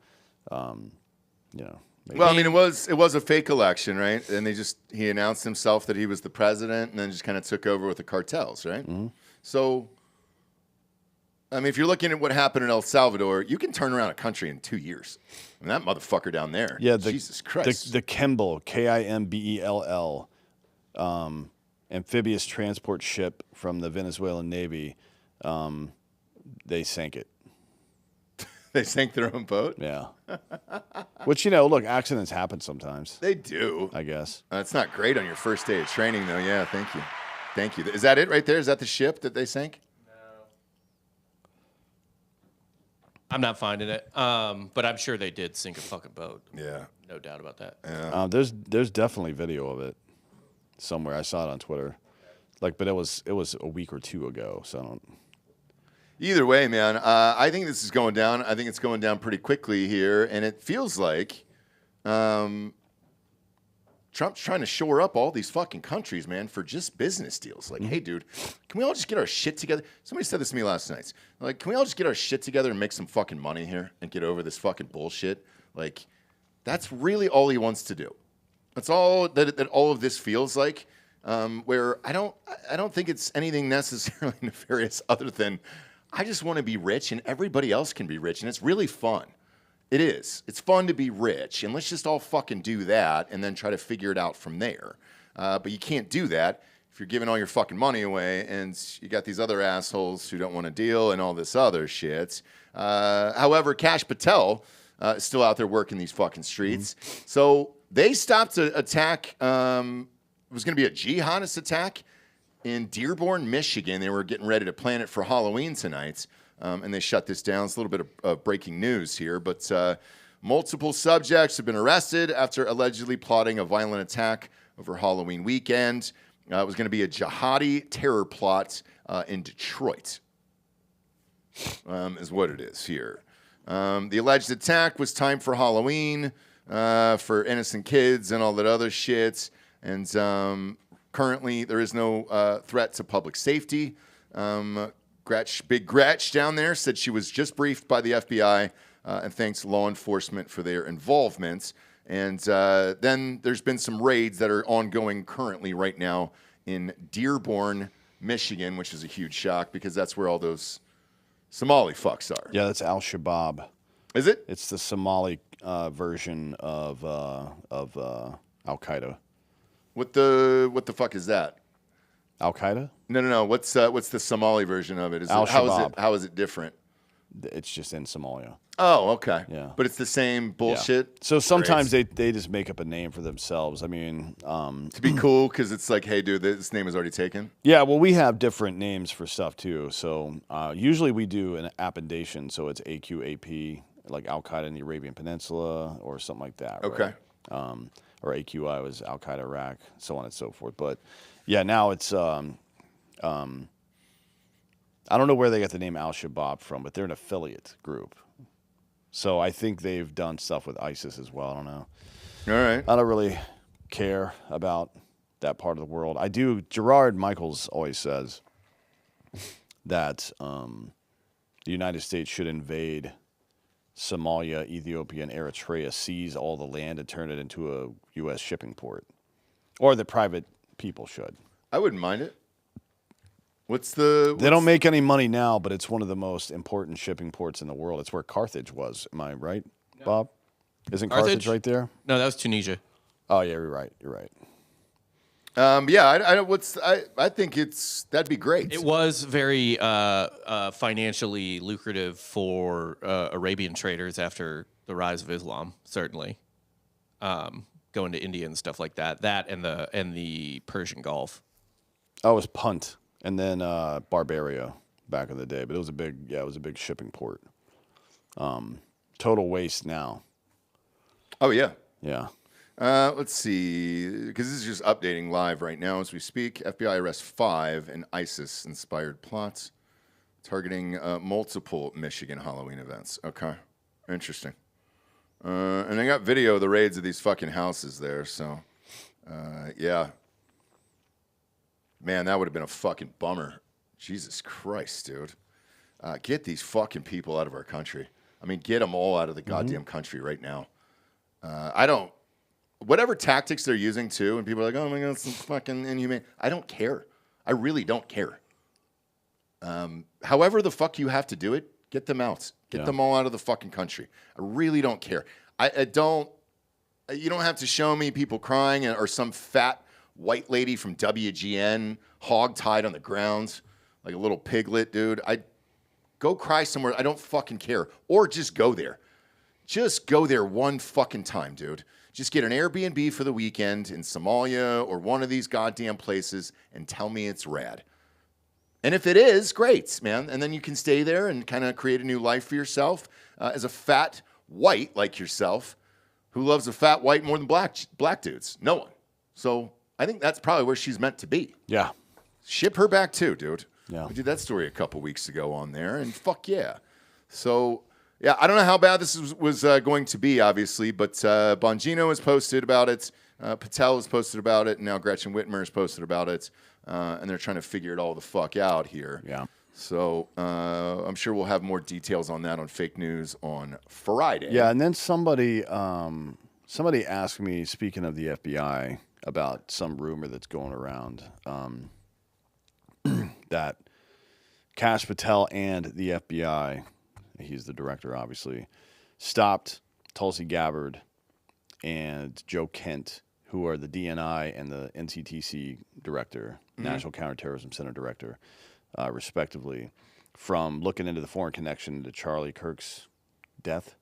you know. Maybe. Well, I mean, it was a fake election, right? And he announced himself that he was the president, and then just kind of took over with the cartels, right? Mm-hmm. So, I mean, if you're looking at what happened in El Salvador, you can turn around a country in 2 years. I mean, that motherfucker down there. Yeah, Jesus Christ. The Kimball, Kimbell, amphibious transport ship from the Venezuelan Navy, they sank it. They sank their own boat? Yeah. Which, you know, look, accidents happen sometimes. They do. I guess. It's not great on your first day of training, though. Yeah, thank you. Thank you. Is that it right there? Is that the ship that they sank? no. I'm not finding it. But I'm sure they did sink a fucking boat. Yeah. No doubt about that. Yeah. There's definitely video of it somewhere. I saw it on Twitter. Like, but it was a week or two ago, so I don't. Either way, man, I think this is going down. I think it's going down pretty quickly here, and it feels like Trump's trying to shore up all these fucking countries, man, for just business deals. Like, hey, dude, can we all just get our shit together? Somebody said this to me last night. Like, can we all just get our shit together and make some fucking money here and get over this fucking bullshit? Like, that's really all he wants to do. That's all that all of this feels like. Where I don't think it's anything necessarily nefarious other than I just want to be rich and everybody else can be rich, and it's really fun. It is. It's fun to be rich, and let's just all fucking do that and then try to figure it out from there. But you can't do that if you're giving all your fucking money away and you got these other assholes who don't want to deal and all this other shit. However, Kash Patel is still out there working these fucking streets. So they stopped an attack. It was going to be a jihadist attack in Dearborn, Michigan. They were getting ready to plan it for Halloween tonight, and they shut this down. It's a little bit of breaking news here, but multiple subjects have been arrested after allegedly plotting a violent attack over Halloween weekend. It was going to be a jihadi terror plot in Detroit, is what it is here. The alleged attack was timed for Halloween for innocent kids and all that other shit. And currently, there is no threat to public safety. Big Gretch down there said she was just briefed by the FBI and thanks law enforcement for their involvement. And then there's been some raids that are ongoing currently right now in Dearborn, Michigan, which is a huge shock because that's where all those Somali fucks are. Yeah, that's Al-Shabaab. Is it? It's the Somali version of Al-Qaeda. What the fuck is that? Al-Qaeda? No. What's the Somali version of it? Al-Shabaab. How is it different? It's just in Somalia. Oh, okay. Yeah. But it's the same bullshit. Yeah. So sometimes they just make up a name for themselves. I mean, to be cool because it's like, hey, dude, this name is already taken. Yeah, well, we have different names for stuff too. So usually we do an appellation, so it's AQAP, like Al Qaeda in the Arabian Peninsula or something like that. Okay. Right? Or AQI was Al Qaeda Iraq, so on and so forth. But yeah, now it's I don't know where they got the name Al-Shabaab from, but they're an affiliate group. So I think they've done stuff with ISIS as well. I don't know. All right. I don't really care about that part of the world. I do. Gerard Michaels always says that the United States should invade Somalia, Ethiopia, and Eritrea, seize all the land and turn it into a U.S. shipping port. Or the private people should. I wouldn't mind it. They don't make any money now, but it's one of the most important shipping ports in the world. It's where Carthage was. Am I right, Bob? Isn't Carthage right there? No, that was Tunisia. Oh yeah, you're right. Yeah, I think that'd be great. It was very financially lucrative for Arabian traders after the rise of Islam, certainly. Going to India and stuff like that. That and the Persian Gulf. Oh, it was Punt. And then Barbaria back in the day, but it was a big shipping port. Total waste now. Oh yeah. Yeah. Let's see, because this is just updating live right now as we speak. FBI arrests 5 in ISIS-inspired plots targeting multiple Michigan Halloween events. Okay, interesting. And they got video of the raids of these fucking houses there. So, yeah. Man, that would have been a fucking bummer. Jesus Christ, dude. Get these fucking people out of our country. I mean, get them all out of the goddamn country right now. Whatever tactics they're using, too, and people are like, oh my God, it's fucking inhumane. I don't care. I really don't care. However the fuck you have to do it, get them out. Get them all out of the fucking country. I really don't care. You don't have to show me people crying or some fat white lady from WGN hog-tied on the ground like a little piglet, dude. Go cry somewhere. I don't fucking care. Or just go there. Just go there one fucking time, dude. Just get an Airbnb for the weekend in Somalia or one of these goddamn places and tell me it's rad. And if it is, great, man. And then you can stay there and kind of create a new life for yourself as a fat white like yourself who loves a fat white more than black dudes. No one. So I think that's probably where she's meant to be. Yeah. Ship her back too, dude. Yeah. We did that story a couple weeks ago on there, and fuck yeah. So, yeah, I don't know how bad this was going to be, obviously, but Bongino has posted about it. Patel has posted about it, and now Gretchen Whitmer has posted about it, and they're trying to figure it all the fuck out here. Yeah. So I'm sure we'll have more details on that on Fake News on Friday. Yeah, and then somebody asked me, speaking of the FBI, about some rumor that's going around that Kash Patel and the FBI, he's the director obviously, stopped Tulsi Gabbard and Joe Kent, who are the DNI and the NCTC director, National Counterterrorism Center director, respectively, from looking into the foreign connection to Charlie Kirk's death?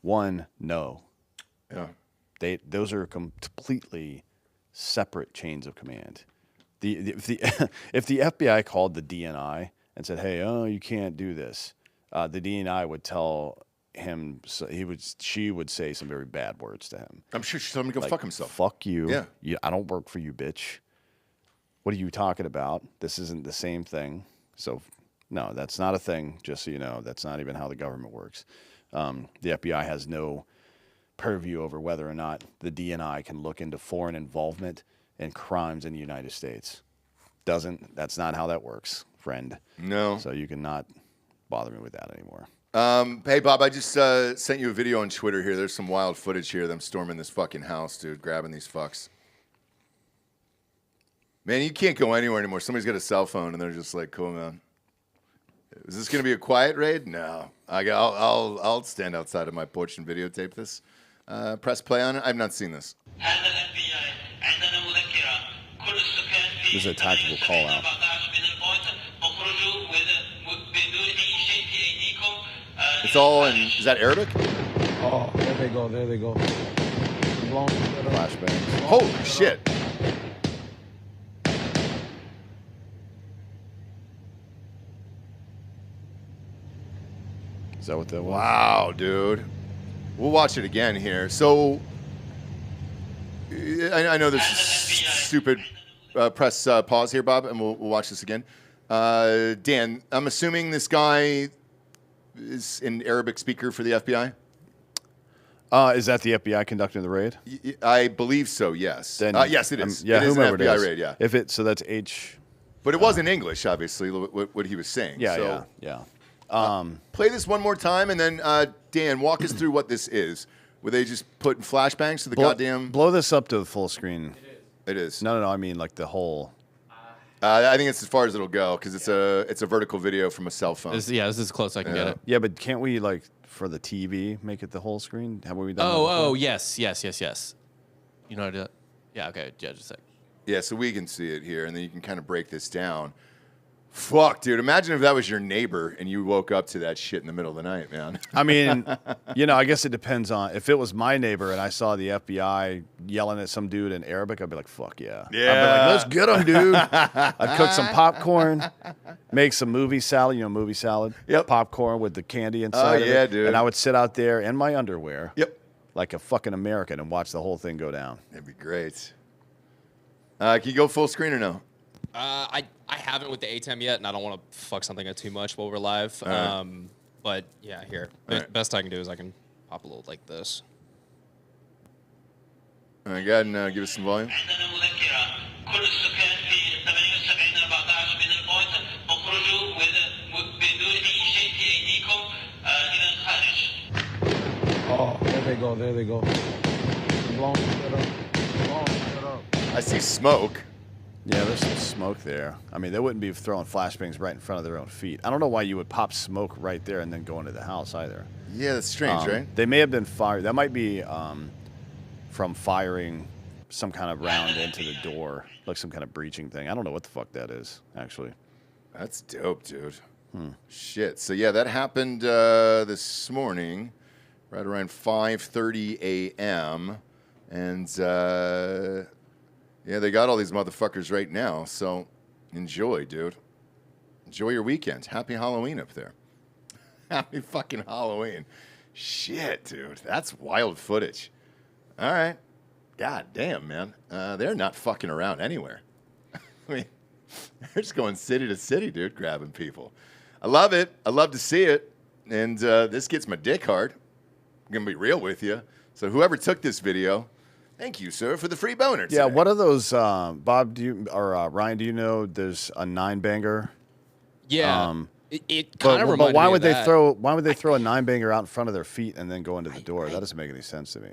One, no. Yeah. Those are completely separate chains of command. If the FBI called the DNI and said, "Hey, you can't do this," the DNI would tell him, she would say some very bad words to him. I'm sure she'd tell him to go fuck himself. Fuck you. Yeah. I don't work for you, bitch. What are you talking about? This isn't the same thing. So, no, that's not a thing. Just so you know, that's not even how the government works. The FBI has no purview over whether or not the DNI can look into foreign involvement in crimes in the United States. That's not how that works, friend. No. So you cannot bother me with that anymore. Hey, Bob, I just sent you a video on Twitter here. There's some wild footage here of them storming this fucking house, dude, grabbing these fucks. Man, you can't go anywhere anymore. Somebody's got a cell phone, and they're just like, cool, man. Is this going to be a quiet raid? No. I'll stand outside of my porch and videotape this. Press play on it. I've not seen this. This is a tactical call out. It's all in, is that Arabic? Oh, there they go. There they go. Flashbangs. Holy shit. Is that what that was? Wow, dude. We'll watch it again here. So, I know this is stupid. Press pause here, Bob, and we'll watch this again. Dan, I'm assuming this guy is an Arabic speaker for the FBI? Is that the FBI conducting the raid? I believe so, yes. Then, yes, it is. Yeah, it is an whomever FBI it is. raid, yeah. So that's H. But it was in English, obviously, what he was saying. Yeah, yeah. Play this one more time, and then, Dan, walk us through what this is. Were they just putting flashbangs to the goddamn... Blow this up to the full screen. It is. No, I mean like the whole... I think it's as far as it'll go, because it's a vertical video from a cell phone. This is as close as I can get it. Yeah, but can't we, like, for the TV, make it the whole screen? Have we done that Oh, before? yes. You know how to do that? Yeah, okay. Yeah, just a sec. Yeah, so we can see it here, and then you can kind of break this down. Fuck, dude. Imagine if that was your neighbor and you woke up to that shit in the middle of the night, man. I mean, I guess it depends on... If it was my neighbor and I saw the FBI yelling at some dude in Arabic, I'd be like, fuck yeah. Yeah. I'd be like, let's get him, dude. I'd cook some popcorn, make some movie salad, movie salad. Yep. Popcorn with the candy inside of yeah, it. dude. And I would sit out there in my underwear. Yep. Like a fucking American and watch the whole thing go down. That'd be great. Can you go full screen or no? I haven't with the ATEM yet, and I don't want to fuck something up too much while we're live. Right. But yeah, here. Right. Best I can do is I can pop a little like this. All right, go ahead and give us some volume. Oh, there they go. There they go. Blown shit up. Blown shit up. I see smoke. Yeah, there's some smoke there. I mean, they wouldn't be throwing flashbangs right in front of their own feet. I don't know why you would pop smoke right there and then go into the house either. Yeah, that's strange, right? They may have been fired. That might be from firing some kind of round into the door, like some kind of breaching thing. I don't know what the fuck that is, actually. That's dope, dude. Shit. So, yeah, that happened this morning, right around 5:30 a.m. And, yeah, they got all these motherfuckers right now. So, enjoy, dude. Enjoy your weekend. Happy Halloween up there. Happy fucking Halloween. Shit, dude. That's wild footage. All right. God damn, man. They're not fucking around anywhere. I mean, they're just going city to city, dude, grabbing people. I love it. I love to see it. And this gets my dick hard. I'm going to be real with you. So whoever took this video, thank you, sir, for the free boner today. Yeah, what are those, Bob, Ryan, do you know there's a 9-banger? Yeah. It kind of But why would they that. throw a 9-banger out in front of their feet and then go into the door? That doesn't make any sense to me.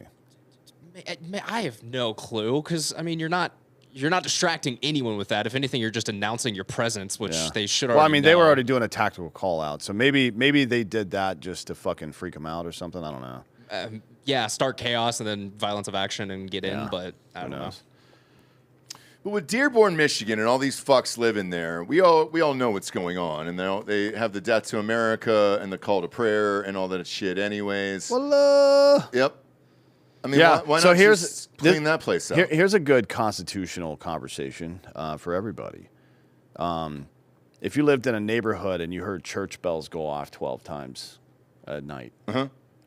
I have no clue because I mean you're not distracting anyone with that. If anything, you're just announcing your presence, which they should already. Well, I mean, they were know. already doing a tactical call out, so maybe they did that just to fucking freak them out or something. I don't know. start chaos and then violence of action and get in. But I don't know. But with Dearborn, Michigan, and all these fucks living there, we all know what's going on, and they have the Death to America and the Call to Prayer and all that shit. Anyways, yep. I mean, why not just clean that place up? Here's a good constitutional conversation for everybody. If you lived in a neighborhood and you heard church bells go off 12 times at night,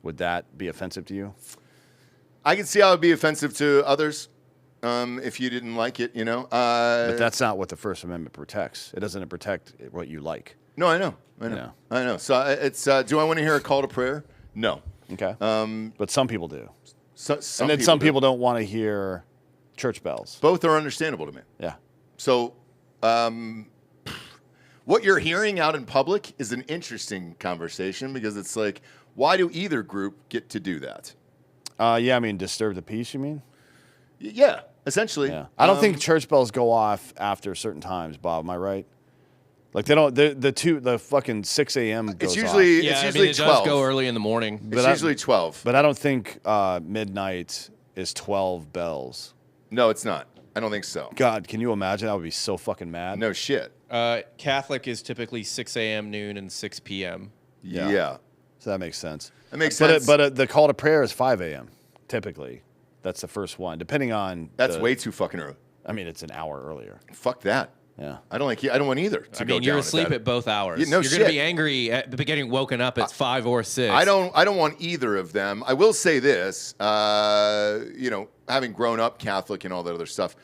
would that be offensive to you? I can see how it would be offensive to others. If you didn't like it, you know. But that's not what the First Amendment protects. It doesn't protect what you like. No, I know. So it's. Do I want to hear a call to prayer? No. Okay. But some people do. Some people don't want to hear church bells. Both are understandable to me. Yeah. So, what you're hearing out in public is an interesting conversation because it's like, why do either group get to do that? Yeah, I mean, disturb the peace, you mean? Yeah, essentially. Yeah. I don't think church bells go off after certain times, Bob. Am I right? Like they don't. The fucking 6 a.m. goes It's usually Yeah, it's I usually mean, it 12. does go early in the morning. It's usually 12. But I don't think midnight is 12 bells. No, it's not. I don't think so. God, can you imagine? I would be so fucking mad. No shit. Catholic is typically 6 a.m., noon, and 6 p.m. Yeah. So that makes sense. That makes sense. But the call to prayer is 5 a.m. typically. That's the first one, depending on. That's way too fucking early. I mean, it's an hour earlier. Fuck that. Yeah. I don't want either. I mean, you're asleep at both hours. Yeah, no you're going to be angry at the beginning, woken up at 5 or 6. I don't want either of them. I will say this, having grown up Catholic and all that other stuff,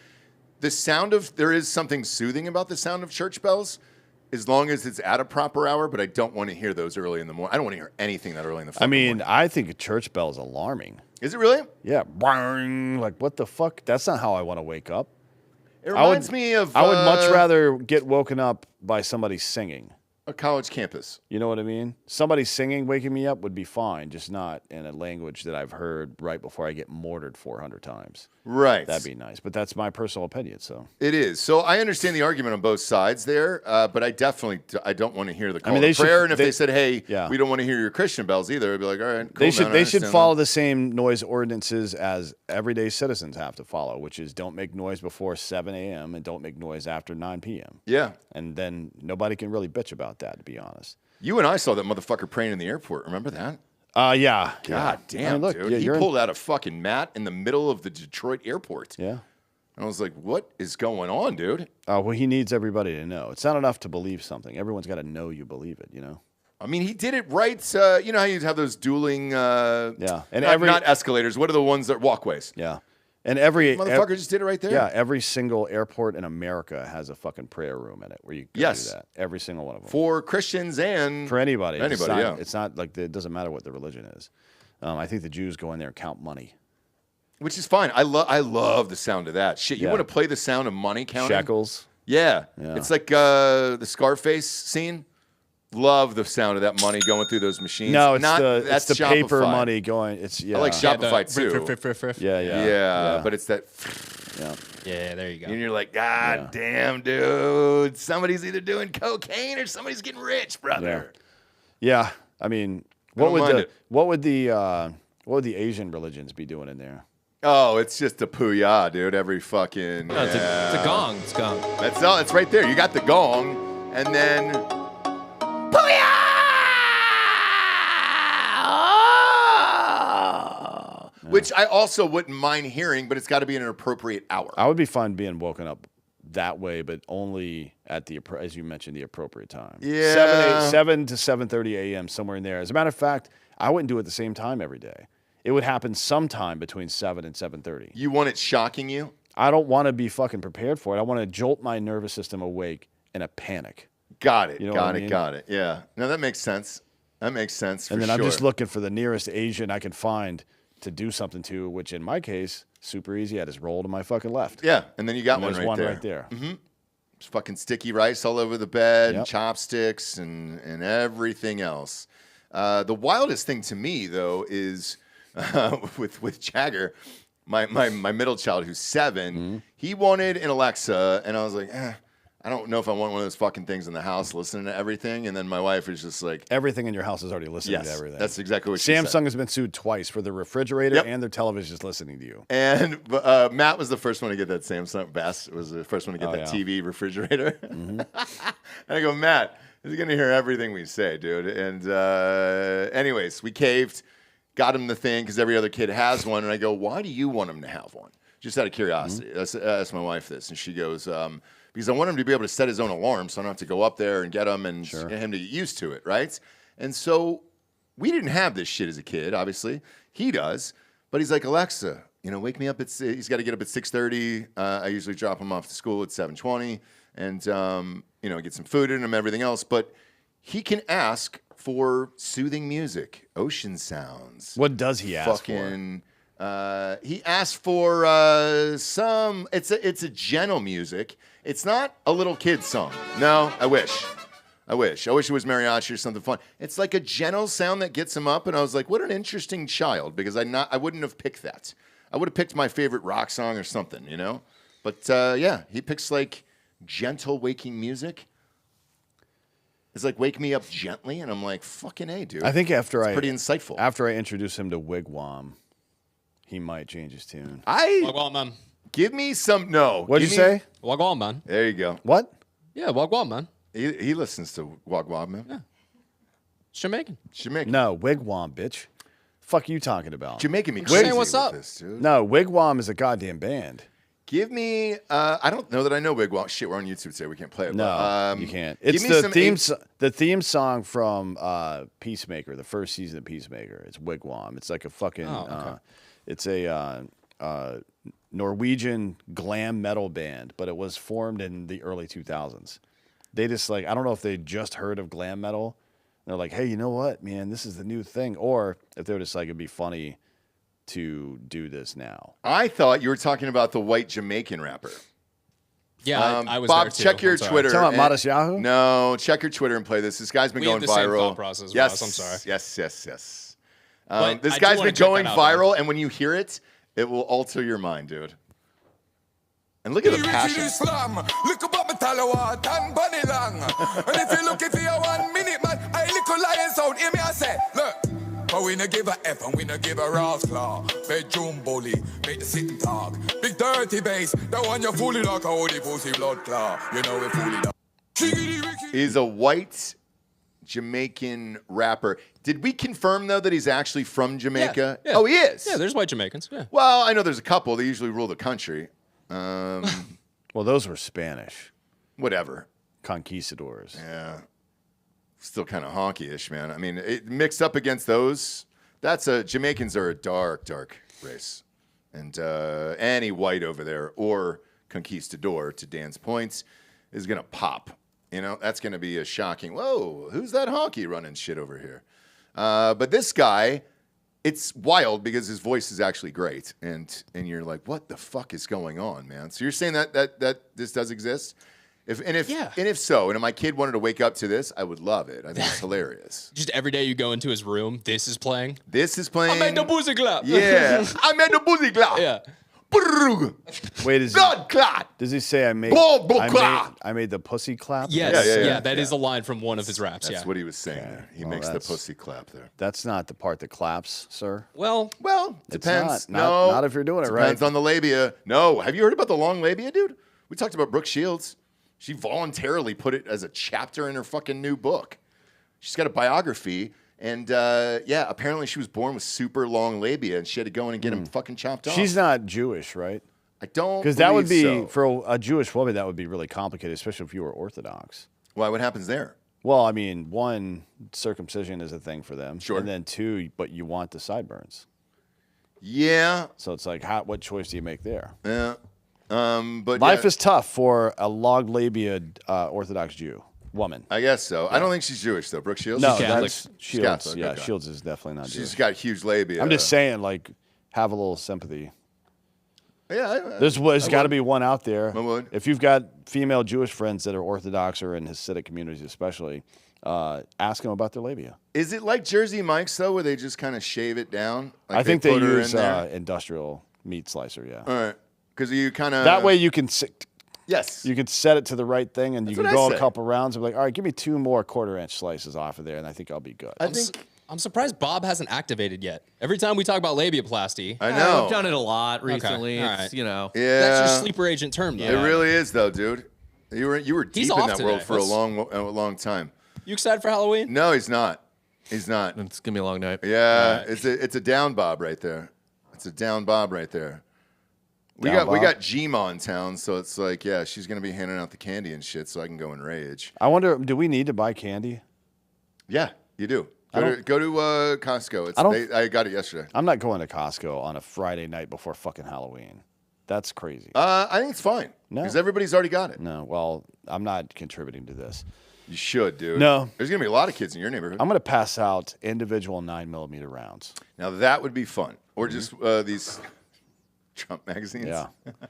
there is something soothing about the sound of church bells, as long as it's at a proper hour, but I don't want to hear those early in the morning. I don't want to hear anything that early in the fucking morning. I think a church bell is alarming. Is it really? Yeah. Bang, like, what the fuck? That's not how I want to wake up. It reminds me of... I would much rather get woken up by somebody singing. A college campus. You know what I mean? Somebody singing, waking me up would be fine, just not in a language that I've heard right before I get mortared 400 times. Right. That'd be nice. But that's my personal opinion, so. It is. So I understand the argument on both sides there, but I don't want to hear the call to they prayer. should- And if they said, hey, Yeah. we don't want to hear your Christian bells either, I'd be like, all right, cool, man, I They should understand follow that. the same noise ordinances as everyday citizens have to follow, which is don't make noise before 7 a.m. and don't make noise after 9 p.m. Yeah. And then nobody can really bitch about that, to be honest. You and I saw that motherfucker praying in the airport. Remember that? Yeah. God damn, I mean, look, dude. yeah, He you're pulled out a fucking mat in the middle of the Detroit airport. Yeah. And I was like, what is going on, dude? Well, he needs everybody to know. It's not enough to believe something. Everyone's got to know you believe it, you know? I mean, he did it right. You know how you have those dueling... Yeah. And not escalators. What are the ones that... Walkways. Yeah. And every... Motherfucker just did it right there. Yeah, every single airport in America has a fucking prayer room in it where you can do that. Every single one of them. For Christians and... For anybody. Anybody, It's not like it doesn't matter what the religion is. I think the Jews go in there and count money. Which is fine. I love the sound of that. Shit, you want to play the sound of money counting? Shekels. Yeah. It's like the Scarface scene. Love the sound of that money going through those machines. No, it's that's the paper Shopify. money going. I like Shopify too. Yeah. But it's that. Yeah, there you go. And you're like, God damn, dude. Somebody's either doing cocaine or somebody's getting rich, brother. Yeah. I mean, what would the Asian religions be doing in there? Oh, it's just a pooyah, dude. Every fucking. No, it's a gong. It's a gong. That's all. It's right there. You got the gong, and then. Which I also wouldn't mind hearing, but it's got to be in an appropriate hour. I would be fine being woken up that way, but only at the, as you mentioned, the appropriate time. Yeah. 7 to 7:30 a.m., somewhere in there. As a matter of fact, I wouldn't do it the same time every day. It would happen sometime between 7 and 7:30. You want it shocking you? I don't want to be fucking prepared for it. I want to jolt my nervous system awake in a panic. Got it. You know got what I it. mean? Got it. Yeah. No, that makes sense. That makes sense. And then sure. I'm just looking for the nearest Asian I can find to do something to, which in my case, super easy. I just roll to my fucking left. Yeah, and then you got And one there's right one there. right there. Mm-hmm. There's fucking sticky rice all over the bed, Yep. chopsticks, and everything else. The wildest thing to me, though, is with Jagger, my middle child who's 7. Mm-hmm. He wanted an Alexa, and I was like, I don't know if I want one of those fucking things in the house listening to everything. And then my wife is just like, everything in your house is already listening to yes, everything. that's exactly what she said. Samsung has been sued twice for their refrigerator and their television is listening to you. And Matt was the first one to get that Samsung. Bass was the first one to get that TV refrigerator. And I go, Matt, he's going to hear everything we say, dude. And anyways, we caved, got him the thing because every other kid has one. And I go, why do you want him to have one? Just out of curiosity. I asked my wife this, and she goes, because I want him to be able to set his own alarm so I don't have to go up there and get him and get him to get used to it, right? And so we didn't have this shit as a kid, obviously. He does. But he's like, Alexa, wake me up. He's got to get up at 6:30. I usually drop him off to school at 7:20 and, get some food in him, everything else. But he can ask for soothing music, ocean sounds. What does he ask for? He asked for some. It's a gentle music. It's not a little kid's song. No, I wish it was mariachi or something fun. It's like a gentle sound that gets him up. And I was like, what an interesting child, because I wouldn't have picked that. I would have picked my favorite rock song or something, But he picks like gentle waking music. It's like wake me up gently, and I'm like, fucking A, dude. I think it's pretty insightful. After I introduce him to Wigwam, he might change his tune. Wagwan, man. Give me some. No. What'd you say? Wagwan, man. There you go. What? Yeah, Wagwan, man. He listens to Wagwan, man. Yeah. Jamaican. No, Wigwam, bitch. Fuck you talking about? Jamaican me crazy what's up? This, dude. No, Wigwam is a goddamn band. Give me. I don't know that I know Wigwam. Shit, we're on YouTube today. We can't play it. No, but, you can't. It's the theme song from Peacemaker, the first season of Peacemaker. It's Wigwam. It's like a fucking. It's a Norwegian glam metal band, but it was formed in the early 2000s. They just I don't know if they just heard of glam metal. They're like, hey, you know what, man, this is the new thing. Or if they're just like, it'd be funny to do this now. I thought you were talking about the white Jamaican rapper. Yeah, I was Bob, there too. check your Twitter. Talking about Modest Yahoo? No, check your Twitter and play this. This guy's been going have the viral. same thought process, yes, Ross, I'm sorry. Yes. But this I do guy's wanna been check going that out, viral, and when you hear it, it will alter your mind, dude. And look at the passion. Look about my talawat and bunny long. And if you look at your 1 minute, man, I little lion sound. Hear me, I say, look. But we no give a F and we no give a Ross claw. Bedroom bully, make the sitting talk. Big dirty bass, that one you fully like a holy pussy blood claw. You know we fully like. He's a white Jamaican rapper. Did we confirm, though, that he's actually from Jamaica? Yeah. Oh, he is? Yeah, there's white Jamaicans. Yeah. Well, I know there's a couple. They usually rule the country. Well, those were Spanish. Whatever. Conquistadors. Yeah. Still kind of honky-ish, man. I mean, it mixed up against those. Jamaicans are a dark, dark race. And any white over there or conquistador, to Dan's points, is going to pop. That's going to be a shocking, whoa, who's that honky running shit over here? But this guy, it's wild because his voice is actually great. And you're like, what the fuck is going on, man? So you're saying that this does exist? If so, and if my kid wanted to wake up to this, I would love it. I think it's hilarious. Just every day you go into his room, this is playing. I made the boozy clap. Yeah. I made the boozy clap. Yeah. Wait, blood clot. Does he say I made the pussy clap? Yes. Yeah. That is a line from one of his raps. That's what he was saying there. He makes the pussy clap there. That's not the part that claps, sir. Well, depends. Not if you're doing it right. Depends on the labia. No. Have you heard about the long labia, dude? We talked about Brooke Shields. She voluntarily put it as a chapter in her fucking new book. She's got a biography. And, apparently she was born with super long labia, and she had to go in and get them fucking chopped off. She's not Jewish, right? I don't Because that would be, so. for a Jewish woman, that would be really complicated, especially if you were Orthodox. Why? What happens there? Well, I mean, one, circumcision is a thing for them. Sure. And then two, but you want the sideburns. Yeah. So it's like, what choice do you make there? Yeah. But life is tough for a long labia Orthodox Jew woman. I guess so. Yeah. I don't think she's Jewish, though. Brooke Shields? No, Catholic. that's Shields. Catholic, Yeah, okay. Shields is definitely not Jewish. She's got huge labia. I'm just saying, have a little sympathy. Yeah. There's got to be one out there. I would. If you've got female Jewish friends that are Orthodox or in Hasidic communities especially, ask them about their labia. Is it like Jersey Mike's, though, where they just kind of shave it down? Like I think they put her use in there? industrial meat slicer, yeah. All right. Because you kind of... That way you can Yes. You could set it to the right thing, and you That's can what I go say. a couple rounds and be like, all right, give me 2 more quarter-inch slices off of there, and I think I'll be good. I'm surprised Bob hasn't activated yet. Every time we talk about labiaplasty, I know. I've done it a lot recently. all It's, right. you know. Yeah. that's your sleeper agent term, though. It really is, though, dude. You were deep in off that world today. for a long time. You excited for Halloween? No, he's not. He's not. It's gonna be a long night. Yeah, it's a down Bob right there. It's a down Bob right there. We got Gma in town, so it's like, yeah, she's gonna be handing out the candy and shit, so I can go and rage. I wonder, do we need to buy candy? Yeah, you do. Go to Costco. I got it yesterday. I'm not going to Costco on a Friday night before fucking Halloween. That's crazy. I think it's fine. No. Because everybody's already got it. No, well, I'm not contributing to this. You should, dude. No. There's going to be a lot of kids in your neighborhood. I'm going to pass out individual 9mm rounds. Now, that would be fun. Or just these Trump magazines. Yeah.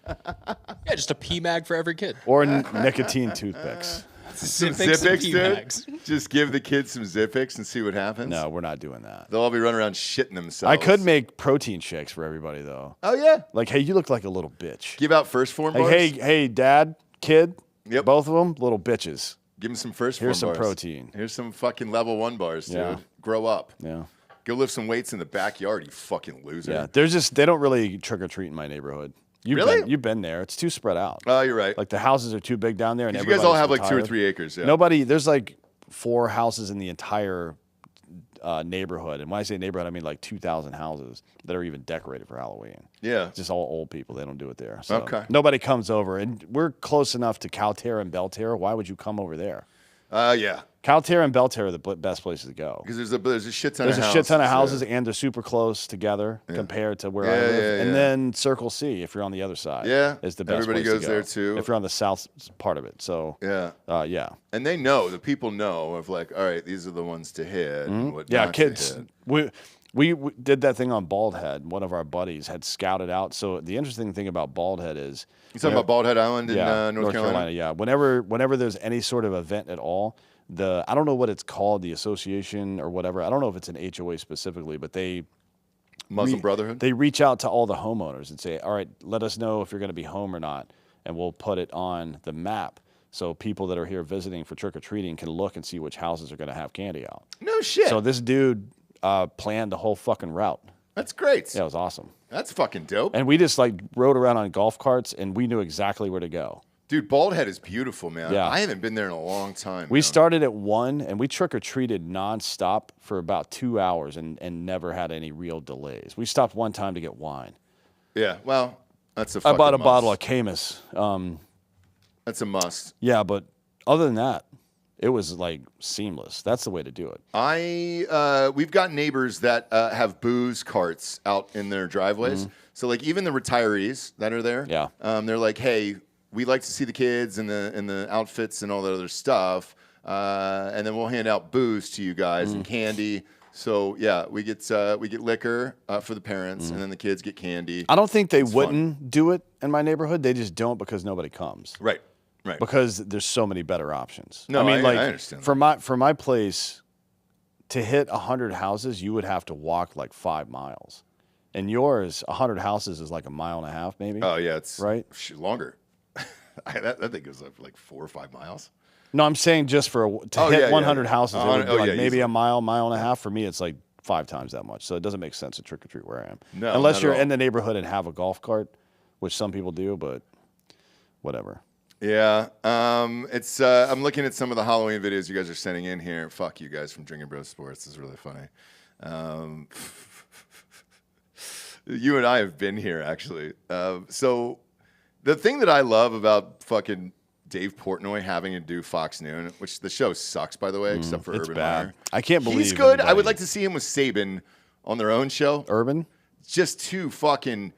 Yeah, just a P-mag for every kid. Or nicotine toothpicks. Some Zippix and Zippix, P-mags. dude. Just give the kids some Zippix and see what happens. No, we're not doing that. They'll all be running around shitting themselves. I could make protein shakes for everybody, though. Oh, yeah. Like, hey, you look like a little bitch. Give out first form Like, bars. hey, dad, kid, Yep. both of them, little bitches. Give them some first Here's form some bars. protein. Here's some fucking level 1 bars, dude. Yeah. Grow up. Yeah. Go lift some weights in the backyard, you fucking loser. Yeah. They don't really trick or treat in my neighborhood. Really? You've been there. It's too spread out. Oh, you're right. Like the houses are too big down there, and You guys all everybody's have like 2 or retired. 3 acres. Yeah. There's like 4 houses in the entire neighborhood. And when I say neighborhood, I mean like 2,000 houses that are even decorated for Halloween. Yeah. It's just all old people. They don't do it there. So Okay. nobody comes over. And we're close enough to Calterra and Belterra. Why would you come over there? Yeah. Calterra and Belterra are the best places to go. Because there's a shit ton There's of a houses. shit ton of houses, and they're super close together compared to where I live. Yeah, and yeah. then Circle C, if you're on the other side, is the best Everybody place goes to go. there, too. If you're on the south part of it, so Yeah. And they know, the people know of like, all right, these are the ones to hit. And what yeah, not kids. To hit. We did that thing on Bald Head. One of our buddies had scouted out. So the interesting thing about Bald Head is You talking about Bald Head Island in North Carolina? Yeah. Whenever there's any sort of event at all, I don't know what it's called, the association or whatever. I don't know if it's an HOA specifically, but Muslim Brotherhood? They reach out to all the homeowners and say, all right, let us know if you're going to be home or not, and we'll put it on the map so people that are here visiting for trick-or-treating can look and see which houses are going to have candy out. No shit. So this dude planned the whole fucking route. That's great. Yeah, it was awesome. That's fucking dope. And we just like rode around on golf carts, and we knew exactly where to go. Dude, Bald Head is beautiful, man. Yeah. I haven't been there in a long time. We man. started at 1, and we trick-or-treated nonstop for about 2 hours and never had any real delays. We stopped one time to get wine. Yeah, well, that's a I fucking bought a must. bottle of Camus. That's a must. Yeah, but other than that, it was like seamless. That's the way to do it. We've got neighbors that have booze carts out in their driveways. So like even the retirees that are there, they're like, hey, we like to see the kids and the outfits and all that other stuff, and then we'll hand out booze to you guys and candy. So yeah, we get liquor for the parents, and then the kids get candy. I don't think they wouldn't do it in my neighborhood. They just don't because nobody comes. Right. Because there's so many better options. No, I mean, like I understand. for my place to hit 100 houses, you would have to walk like 5 miles. And yours, 100 houses is like 1.5 miles, maybe. Oh yeah, it's right longer. that thing goes up like 4 or 5 miles. No, I'm saying just to hit 100 houses, it would be like maybe easily. a mile, 1.5 miles. For me, it's like 5 times that much. So it doesn't make sense to trick or treat where I am. No, unless not you're at all. in the neighborhood and have a golf cart, which some people do, but whatever. Yeah, it's. I'm looking at some of the Halloween videos you guys are sending in here. Fuck you guys from Drinkin Bros Sports. This is really funny. You and I have been here actually. So the thing that I love about fucking Dave Portnoy having to do Fox Noon, which the show sucks by the way, except for it's Urban bad. Meyer. I can't believe he's good. I would anybody- like to see him with Saban on their own show. Urban, Just 2 fucking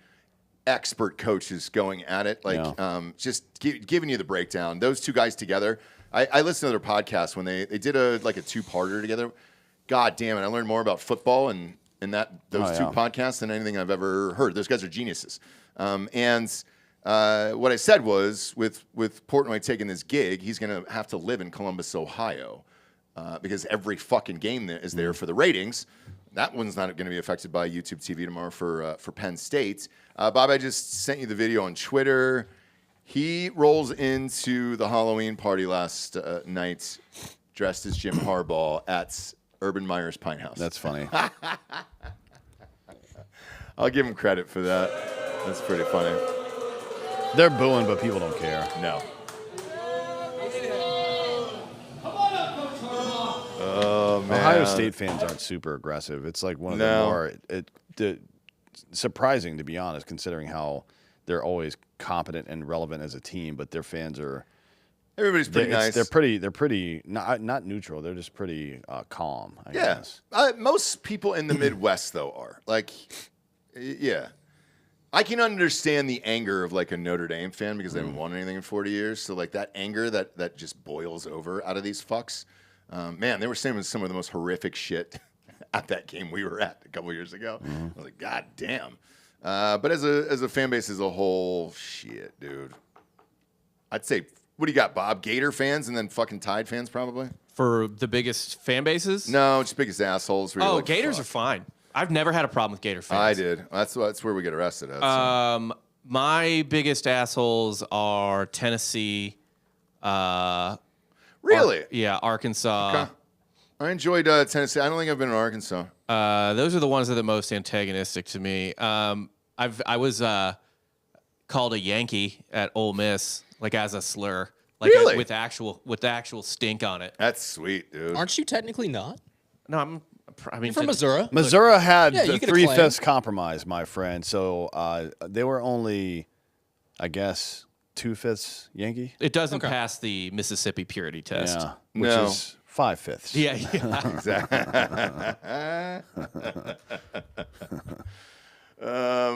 expert coaches going at it, like just giving you the breakdown. Those 2 guys together. I listened to their podcast when they did a 2-parter together. God damn it, I learned more about football and those 2 podcasts than anything I've ever heard. Those guys are geniuses. And what I said was, with Portnoy taking this gig, he's going to have to live in Columbus, Ohio, because every fucking game there is there for the ratings. That one's not going to be affected by YouTube TV tomorrow for Penn State. Bob, I just sent you the video on Twitter. He rolls into the Halloween party last night dressed as Jim Harbaugh at Urban Meyer's Pine House. That's funny. I'll give him credit for that. That's pretty funny. They're booing, but people don't care. No. Oh, man. Ohio State fans aren't super aggressive. It's like one of the more surprising, to be honest, considering how they're always competent and relevant as a team. But their fans are everybody's pretty nice. They're pretty not neutral. They're just pretty calm. I guess. Most people in the Midwest though are like, yeah. I can understand the anger of like a Notre Dame fan because they haven't won anything in 40 years. So like that anger that just boils over out of these fucks. Man, they were saying some of the most horrific shit at that game we were at a couple years ago. I was like, God damn. But as a fan base as a whole, shit, dude. I'd say, what do you got, Bob? Gator fans and then fucking Tide fans probably? For the biggest fan bases? No, just biggest assholes. Oh, like, Gators are fine. I've never had a problem with Gator fans. I did. That's where we get arrested at. So. My biggest assholes are Tennessee. Really? Yeah, Arkansas. Okay. I enjoyed Tennessee. I don't think I've been in Arkansas. Those are the ones that are the most antagonistic to me. I was called a Yankee at Ole Miss, like as a slur, like really? with actual stink on it. That's sweet, dude. Aren't you technically not? No, You're from Missouri. Missouri had Yeah, the you could 3/5 compromise, my friend. So they were only, I guess, 2/5 Yankee. It doesn't pass the Mississippi purity test. Yeah, which is 5/5. Yeah, exactly.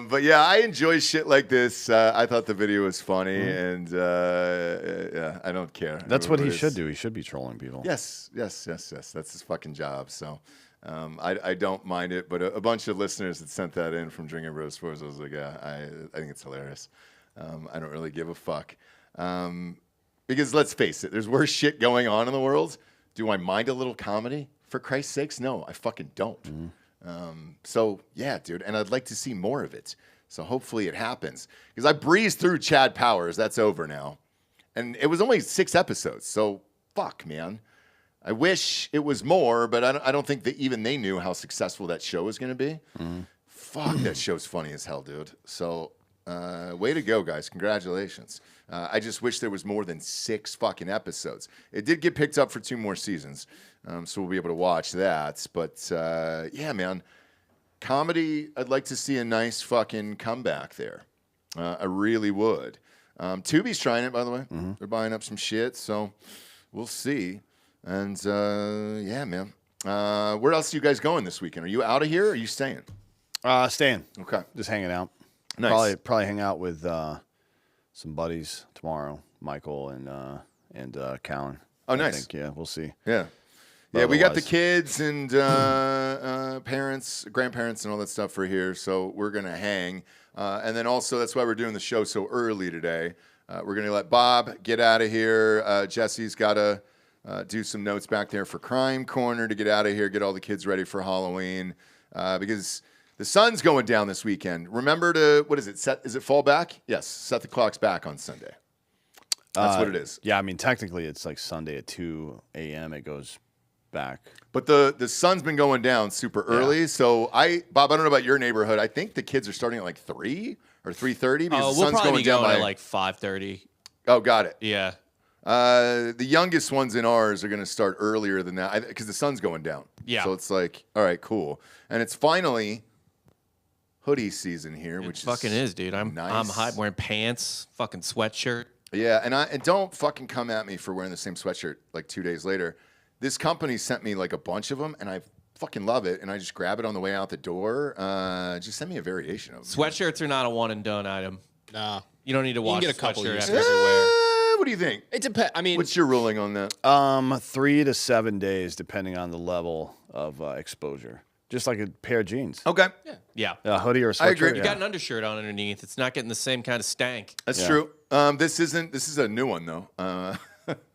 But yeah, I enjoy shit like this. I thought the video was funny, and yeah, I don't care. That's what he should do. He should be trolling people. Yes. That's his fucking job. So I don't mind it. But a bunch of listeners that sent that in from Drinkin' Rose Sports, I was like, I think it's hilarious. I don't really give a fuck. Because let's face it, there's worse shit going on in the world. Do I mind a little comedy? For Christ's sakes, no, I fucking don't. So yeah, dude, and I'd like to see more of it. So hopefully it happens. Because I breezed through Chad Powers. That's over now. And it was only 6 episodes. So fuck, man. I wish it was more, but I don't think that even they knew how successful that show was going to be. Fuck, that show's funny as hell, dude. So way to go, guys. Congratulations. I just wish there was more than 6 fucking episodes. It did get picked up for 2 more seasons, so we'll be able to watch that. But yeah, man, comedy, I'd like to see a nice fucking comeback there. I really would. Tubi's trying it, by the way. They're buying up some shit, so we'll see. And yeah, man. Where else are you guys going this weekend? Are you out of here or are you staying? Staying. Okay. Just hanging out. Nice. Probably hang out with some buddies tomorrow, Michael and Callan. Oh, I nice. think, yeah, we'll see. Yeah. But Yeah, we got the otherwise- kids and parents, grandparents, and all that stuff for here, so we're going to hang. And then also, that's why we're doing the show so early today. We're going to let Bob get out of here. Jesse's got to do some notes back there for Crime Corner to get out of here, get all the kids ready for Halloween. Because the sun's going down this weekend. Remember to, what is it, is it fall back? Yes, set the clocks back on Sunday. That's what it is. Yeah, I mean, technically, it's like Sunday at 2 a.m. It goes back. But the sun's been going down super early. So Bob, I don't know about your neighborhood. I think the kids are starting at like 3 or 3:30 because the we'll sun's probably going be down going by at like 5:30. Oh, got it. Yeah. The youngest ones in ours are going to start earlier than that because the sun's going down. Yeah. So it's like, all right, cool. And it's finally hoodie season here, which Fucking is, dude. I'm nice. hype. Wearing pants, fucking sweatshirt. Yeah, and don't fucking come at me for wearing the same sweatshirt like 2 days later. This company sent me like a bunch of them, and I fucking love it. And I just grab it on the way out the door. Just send me a variation of them. Sweatshirts are not a one and done item. Nah. You don't need to wash get a a couple sweatshirt uses. after every wear. What do you think? It depends. I mean, What's your ruling on that? 3 to 7 days, depending on the level of exposure. Just like a pair of jeans. Okay. Yeah. A hoodie or a sweatshirt. I agree. You yeah. got an undershirt on underneath. It's not getting the same kind of stank. That's Yeah. true. This is a new one though.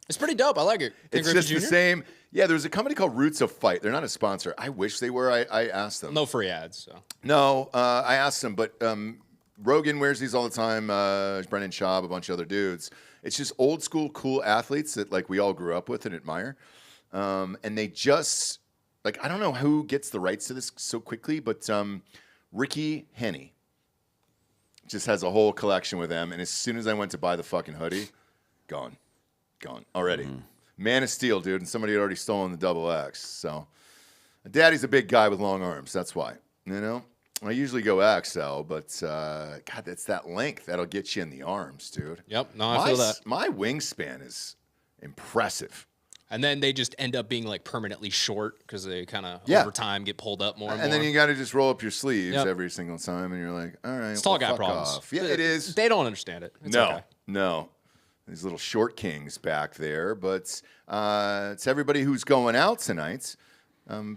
it's pretty dope. I like it. Ken It's Griffey just Jr.? the same. Yeah, there's a company called Roots of Fight. They're not a sponsor. I wish they were. I asked them. No free ads. So. No, I asked them, but Rogan wears these all the time. Brennan Schaub, a bunch of other dudes. It's just old school, cool athletes that like we all grew up with and admire. And they just like I don't know who gets the rights to this so quickly, but Ricky Henny just has a whole collection with them. And as soon as I went to buy the fucking hoodie, gone already. Man of Steel, dude, and somebody had already stolen the double X. So, Daddy's a big guy with long arms. That's why, you know. I usually go XL, but God, that's that length that'll get you in the arms, dude. Yep, no, I feel that. My wingspan is impressive. And then they just end up being like permanently short because they kind of over time get pulled up more and more. And then you got to just roll up your sleeves every single time, and you're like, all right, it's tall guy problems. Off. Yeah, it is. They don't understand it. It's okay. No. These little short kings back there. But it's everybody who's going out tonight.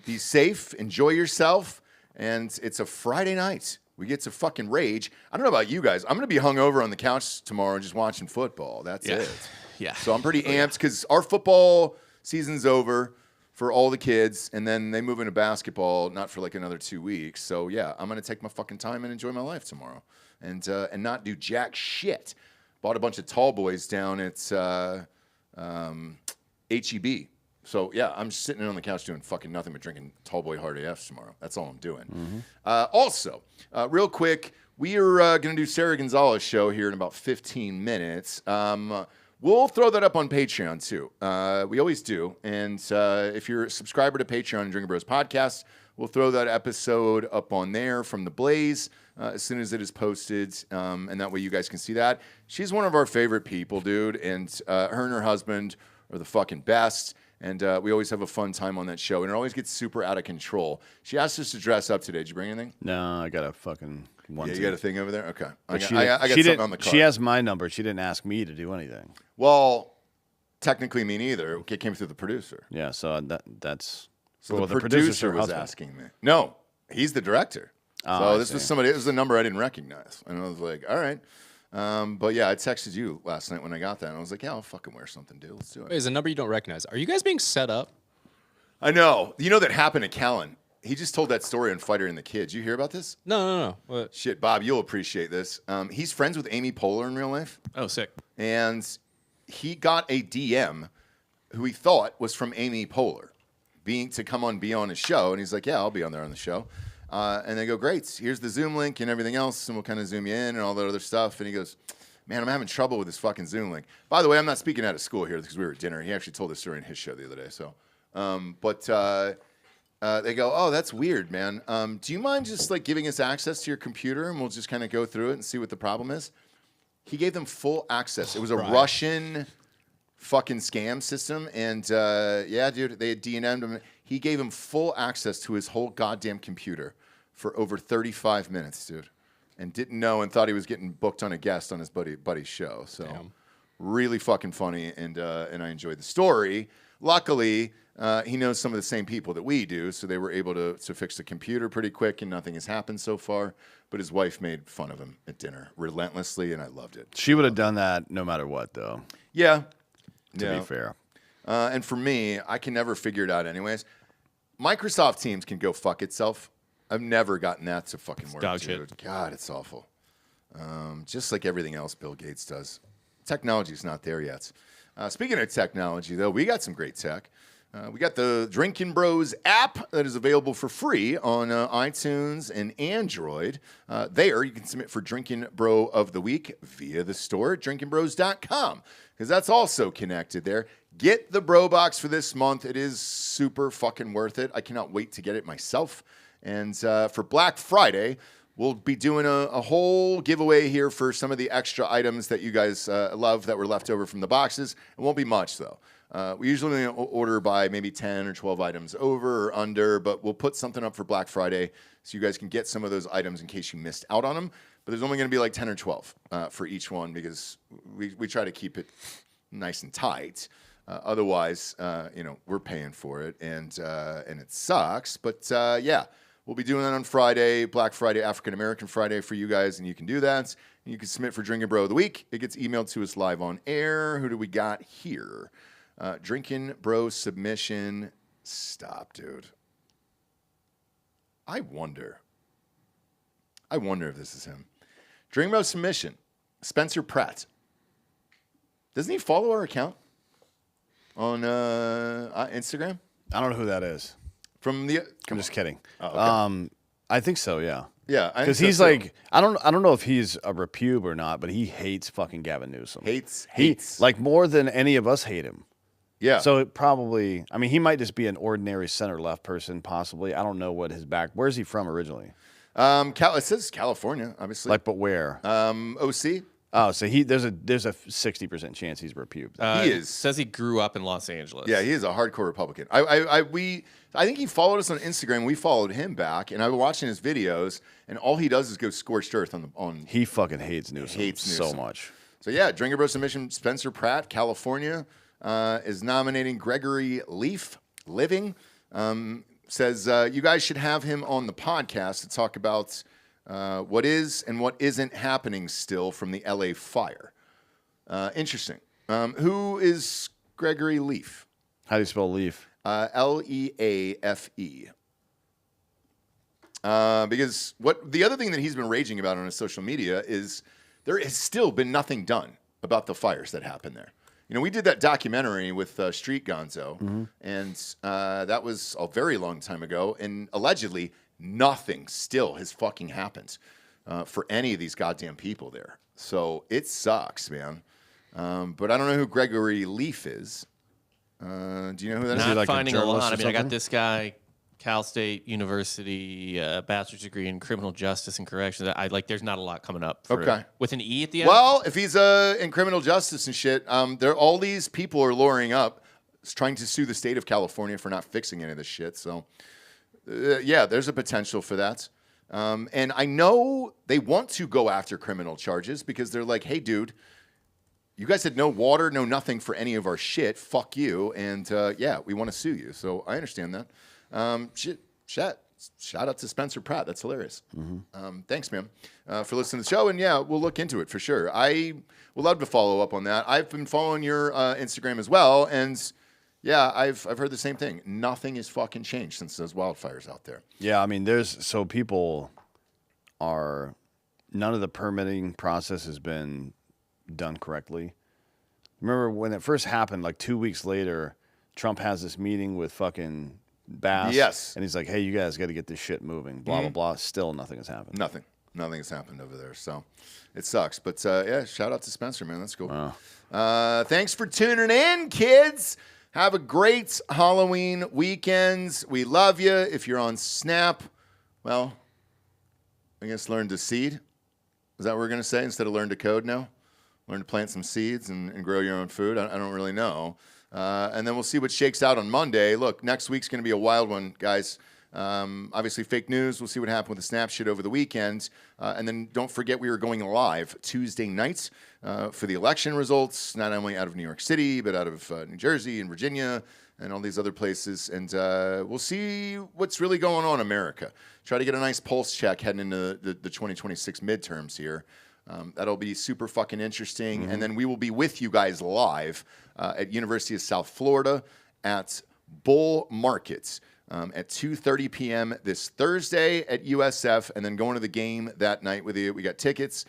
Be safe. Enjoy yourself. And it's a Friday night. We get to fucking rage. I don't know about you guys. I'm going to be hungover on the couch tomorrow just watching football. That's it. Yeah. So I'm pretty amped because our football season's over for all the kids. And then they move into basketball not for like another 2 weeks. So, yeah, I'm going to take my fucking time and enjoy my life tomorrow and not do jack shit. Bought a bunch of tall boys down at HEB. So, yeah, I'm just sitting on the couch doing fucking nothing but drinking tall boy hard AFs tomorrow. That's all I'm doing. Also, real quick, we are going to do Sarah Gonzalez's show here in about 15 minutes. We'll throw that up on Patreon, too. We always do. And if you're a subscriber to Patreon and Drinkin' Bros Podcast, we'll throw that episode up on there from the Blaze as soon as it is posted. And that way you guys can see that. She's one of our favorite people, dude. And her and her husband are the fucking best. And we always have a fun time on that show. And it always gets super out of control. She asked us to dress up today. Did you bring anything? No, I got a fucking one. Yeah, you got a thing over there? Okay. I got she something on the card. She has my number. She didn't ask me to do anything. Well, technically me neither. It came through the producer. Yeah, so that's... So the producer was asking me. No, he's the director. So this was somebody. It was a number I didn't recognize. And I was like, all right. But yeah, I texted you last night when I got that, and I was like, yeah, I'll fucking wear something, dude. Let's do it. Wait, is a number you don't recognize. Are you guys being set up? I know. You know that happened to Callan. He just told that story on Fighter and the Kid. You hear about this? No. What? Shit, Bob, you'll appreciate this. He's friends with Amy Poehler in real life. Oh, sick. And he got a DM who he thought was from Amy Poehler to come on, be on his show. And he's like, yeah, I'll be on there on the show. And they go, great, here's the Zoom link and everything else, and we'll kind of zoom you in and all that other stuff. And he goes, man, I'm having trouble with this fucking Zoom link. By the way, I'm not speaking out of school here because we were at dinner. He actually told this story in his show the other day. So, they go, oh, that's weird, man. Do you mind just like giving us access to your computer and we'll just kind of go through it and see what the problem is? He gave them full access. It was a Russian fucking scam system. And yeah, dude, they had DNM'd him. He gave him full access to his whole goddamn computer for over 35 minutes, dude. And didn't know and thought he was getting booked on a guest on his buddy's show. So really fucking funny, and I enjoyed the story. Luckily, he knows some of the same people that we do, so they were able to fix the computer pretty quick, and nothing has happened so far. But his wife made fun of him at dinner relentlessly, and I loved it. She would have done that no matter what, though. Yeah. To be fair. And for me, I can never figure it out anyways. Microsoft Teams can go fuck itself. I've never gotten that to fucking work, dog dude. shit. God, it's awful. Just like everything else Bill Gates does. Technology's not there yet. Speaking of technology, though, we got some great tech. We got the Drinkin' Bros app that is available for free on iTunes and Android. There, you can submit for Drinkin' Bro of the Week via the store at drinkinbros.com, because that's also connected there. Get the Bro Box for this month. It is super fucking worth it. I cannot wait to get it myself. And for Black Friday, we'll be doing a whole giveaway here for some of the extra items that you guys love that were left over from the boxes. It won't be much, though. We usually order by maybe 10 or 12 items over or under, but we'll put something up for Black Friday so you guys can get some of those items in case you missed out on them. But there's only going to be like 10 or 12 for each one, because we try to keep it nice and tight. Otherwise, we're paying for it, and it sucks. But yeah, we'll be doing that on Friday, Black Friday, African American Friday for you guys, and you can do that. And you can submit for Drinkin' Bro of the Week. It gets emailed to us live on air. Who do we got here? Drinkin' Bro submission. Stop, dude. I wonder if this is him. Dream Bro submission. Spencer Pratt. Doesn't he follow our account on Instagram? I don't know who that is. From the. I'm just kidding. Oh, okay. I think so. Yeah. Yeah, because he's like, I don't know if he's a repube or not, but he hates fucking Gavin Newsom. Hates. Like more than any of us hate him. Yeah. So it probably, I mean, he might just be an ordinary center left person, possibly. I don't know what his where's he from originally? It says California, obviously. Like, but where? OC. Oh, so there's a 60% chance he's repubed. He is. Says he grew up in Los Angeles. Yeah, he is a hardcore Republican. I think he followed us on Instagram. We followed him back, and I was watching his videos, and all he does is go scorched earth on. He fucking hates Newsom. Hates Newsom so much. So yeah, Drinker Bro submission. Spencer Pratt, California, is nominating Gregory Living. Says you guys should have him on the podcast to talk about what is and what isn't happening still from the LA fire. Interesting. Who is Gregory Leaf? How do you spell Leaf? Leafe. Because the other thing that he's been raging about on his social media is there has still been nothing done about the fires that happened there. You know, we did that documentary with Street Gonzo, and that was a very long time ago, and allegedly nothing still has fucking happened for any of these goddamn people there. So it sucks, man. But I don't know who Gregory Leaf is. Do you know who that is? Not like finding a lot. I mean, I got something? this guy, Cal State University, bachelor's degree in criminal justice and corrections. There's not a lot coming up. With an E at the end. Well, if he's in criminal justice and shit, all these people are luring up, trying to sue the state of California for not fixing any of this shit. So, yeah, there's a potential for that. And I know they want to go after criminal charges because they're like, hey, dude, you guys had no water, no nothing for any of our shit. Fuck you. And yeah, we want to sue you. So I understand that. Shout out to Spencer Pratt. That's hilarious. Thanks, man, for listening to the show. And yeah, we'll look into it for sure. I would love to follow up on that. I've been following your Instagram as well. And yeah, I've heard the same thing. Nothing has fucking changed since those wildfires out there. Yeah, I mean, people are, none of the permitting process has been done correctly. Remember when it first happened, like 2 weeks later, Trump has this meeting with fucking Bass. Yes. And he's like, hey, you guys got to get this shit moving. Blah, blah, blah. Still nothing has happened. Nothing has happened over there. So it sucks. But yeah, shout out to Spencer, man. That's cool. Wow. Thanks for tuning in, kids. Have a great Halloween weekend. We love you. If you're on Snap, well, I guess learn to seed. Is that what we're going to say instead of learn to code now? Learn to plant some seeds and grow your own food. I don't really know. And then we'll see what shakes out on Monday. Look, next week's going to be a wild one, guys. Obviously, fake news. We'll see what happened with the Snap shit over the weekend. And then don't forget we are going live Tuesday nights for the election results, not only out of New York City, but out of New Jersey and Virginia and all these other places. And we'll see what's really going on in America. Try to get a nice pulse check heading into the 2026 midterms here. That'll be super fucking interesting. And then we will be with you guys live at University of South Florida at Bull Markets at 2:30 p.m. this Thursday at USF, and then going to the game that night with you. We got tickets.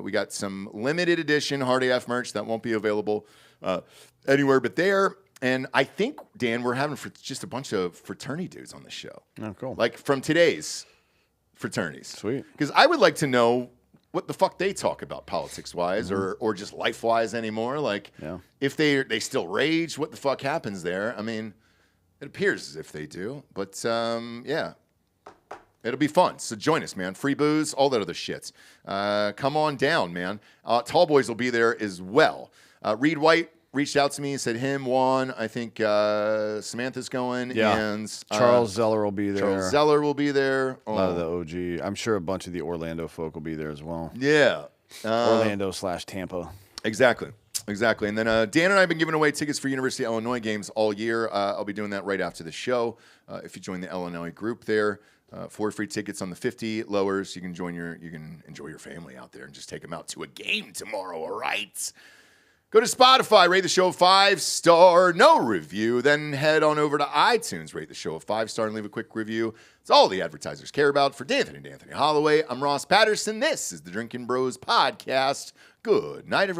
We got some limited edition Hard AF merch that won't be available anywhere but there. And I think, Dan, we're having just a bunch of fraternity dudes on the show. Oh, cool. Like from today's fraternities. Sweet. Because I would like to know what the fuck they talk about politics-wise or just life-wise anymore. Like, if they still rage, what the fuck happens there? I mean, it appears as if they do. But, yeah, it'll be fun. So join us, man. Free booze, all that other shit. Come on down, man. Tall Boys will be there as well. Reed White reached out to me and said Juan. I think Samantha's going. Yeah. And Charles Zeller will be there. Charles Zeller will be there. A lot of the OG. I'm sure a bunch of the Orlando folk will be there as well. Yeah. Orlando/Tampa. Exactly. And then Dan and I have been giving away tickets for University of Illinois games all year. I'll be doing that right after the show. If you join the Illinois group there, 4 free tickets on the 50 lowers. You can enjoy your family out there and just take them out to a game tomorrow. All right. Go to Spotify, rate the show a 5-star, no review. Then head on over to iTunes, rate the show a 5-star, and leave a quick review. It's all the advertisers care about. For D'Anthony and Anthony Hollaway, I'm Ross Patterson. This is the Drinkin' Bros Podcast. Good night, everyone.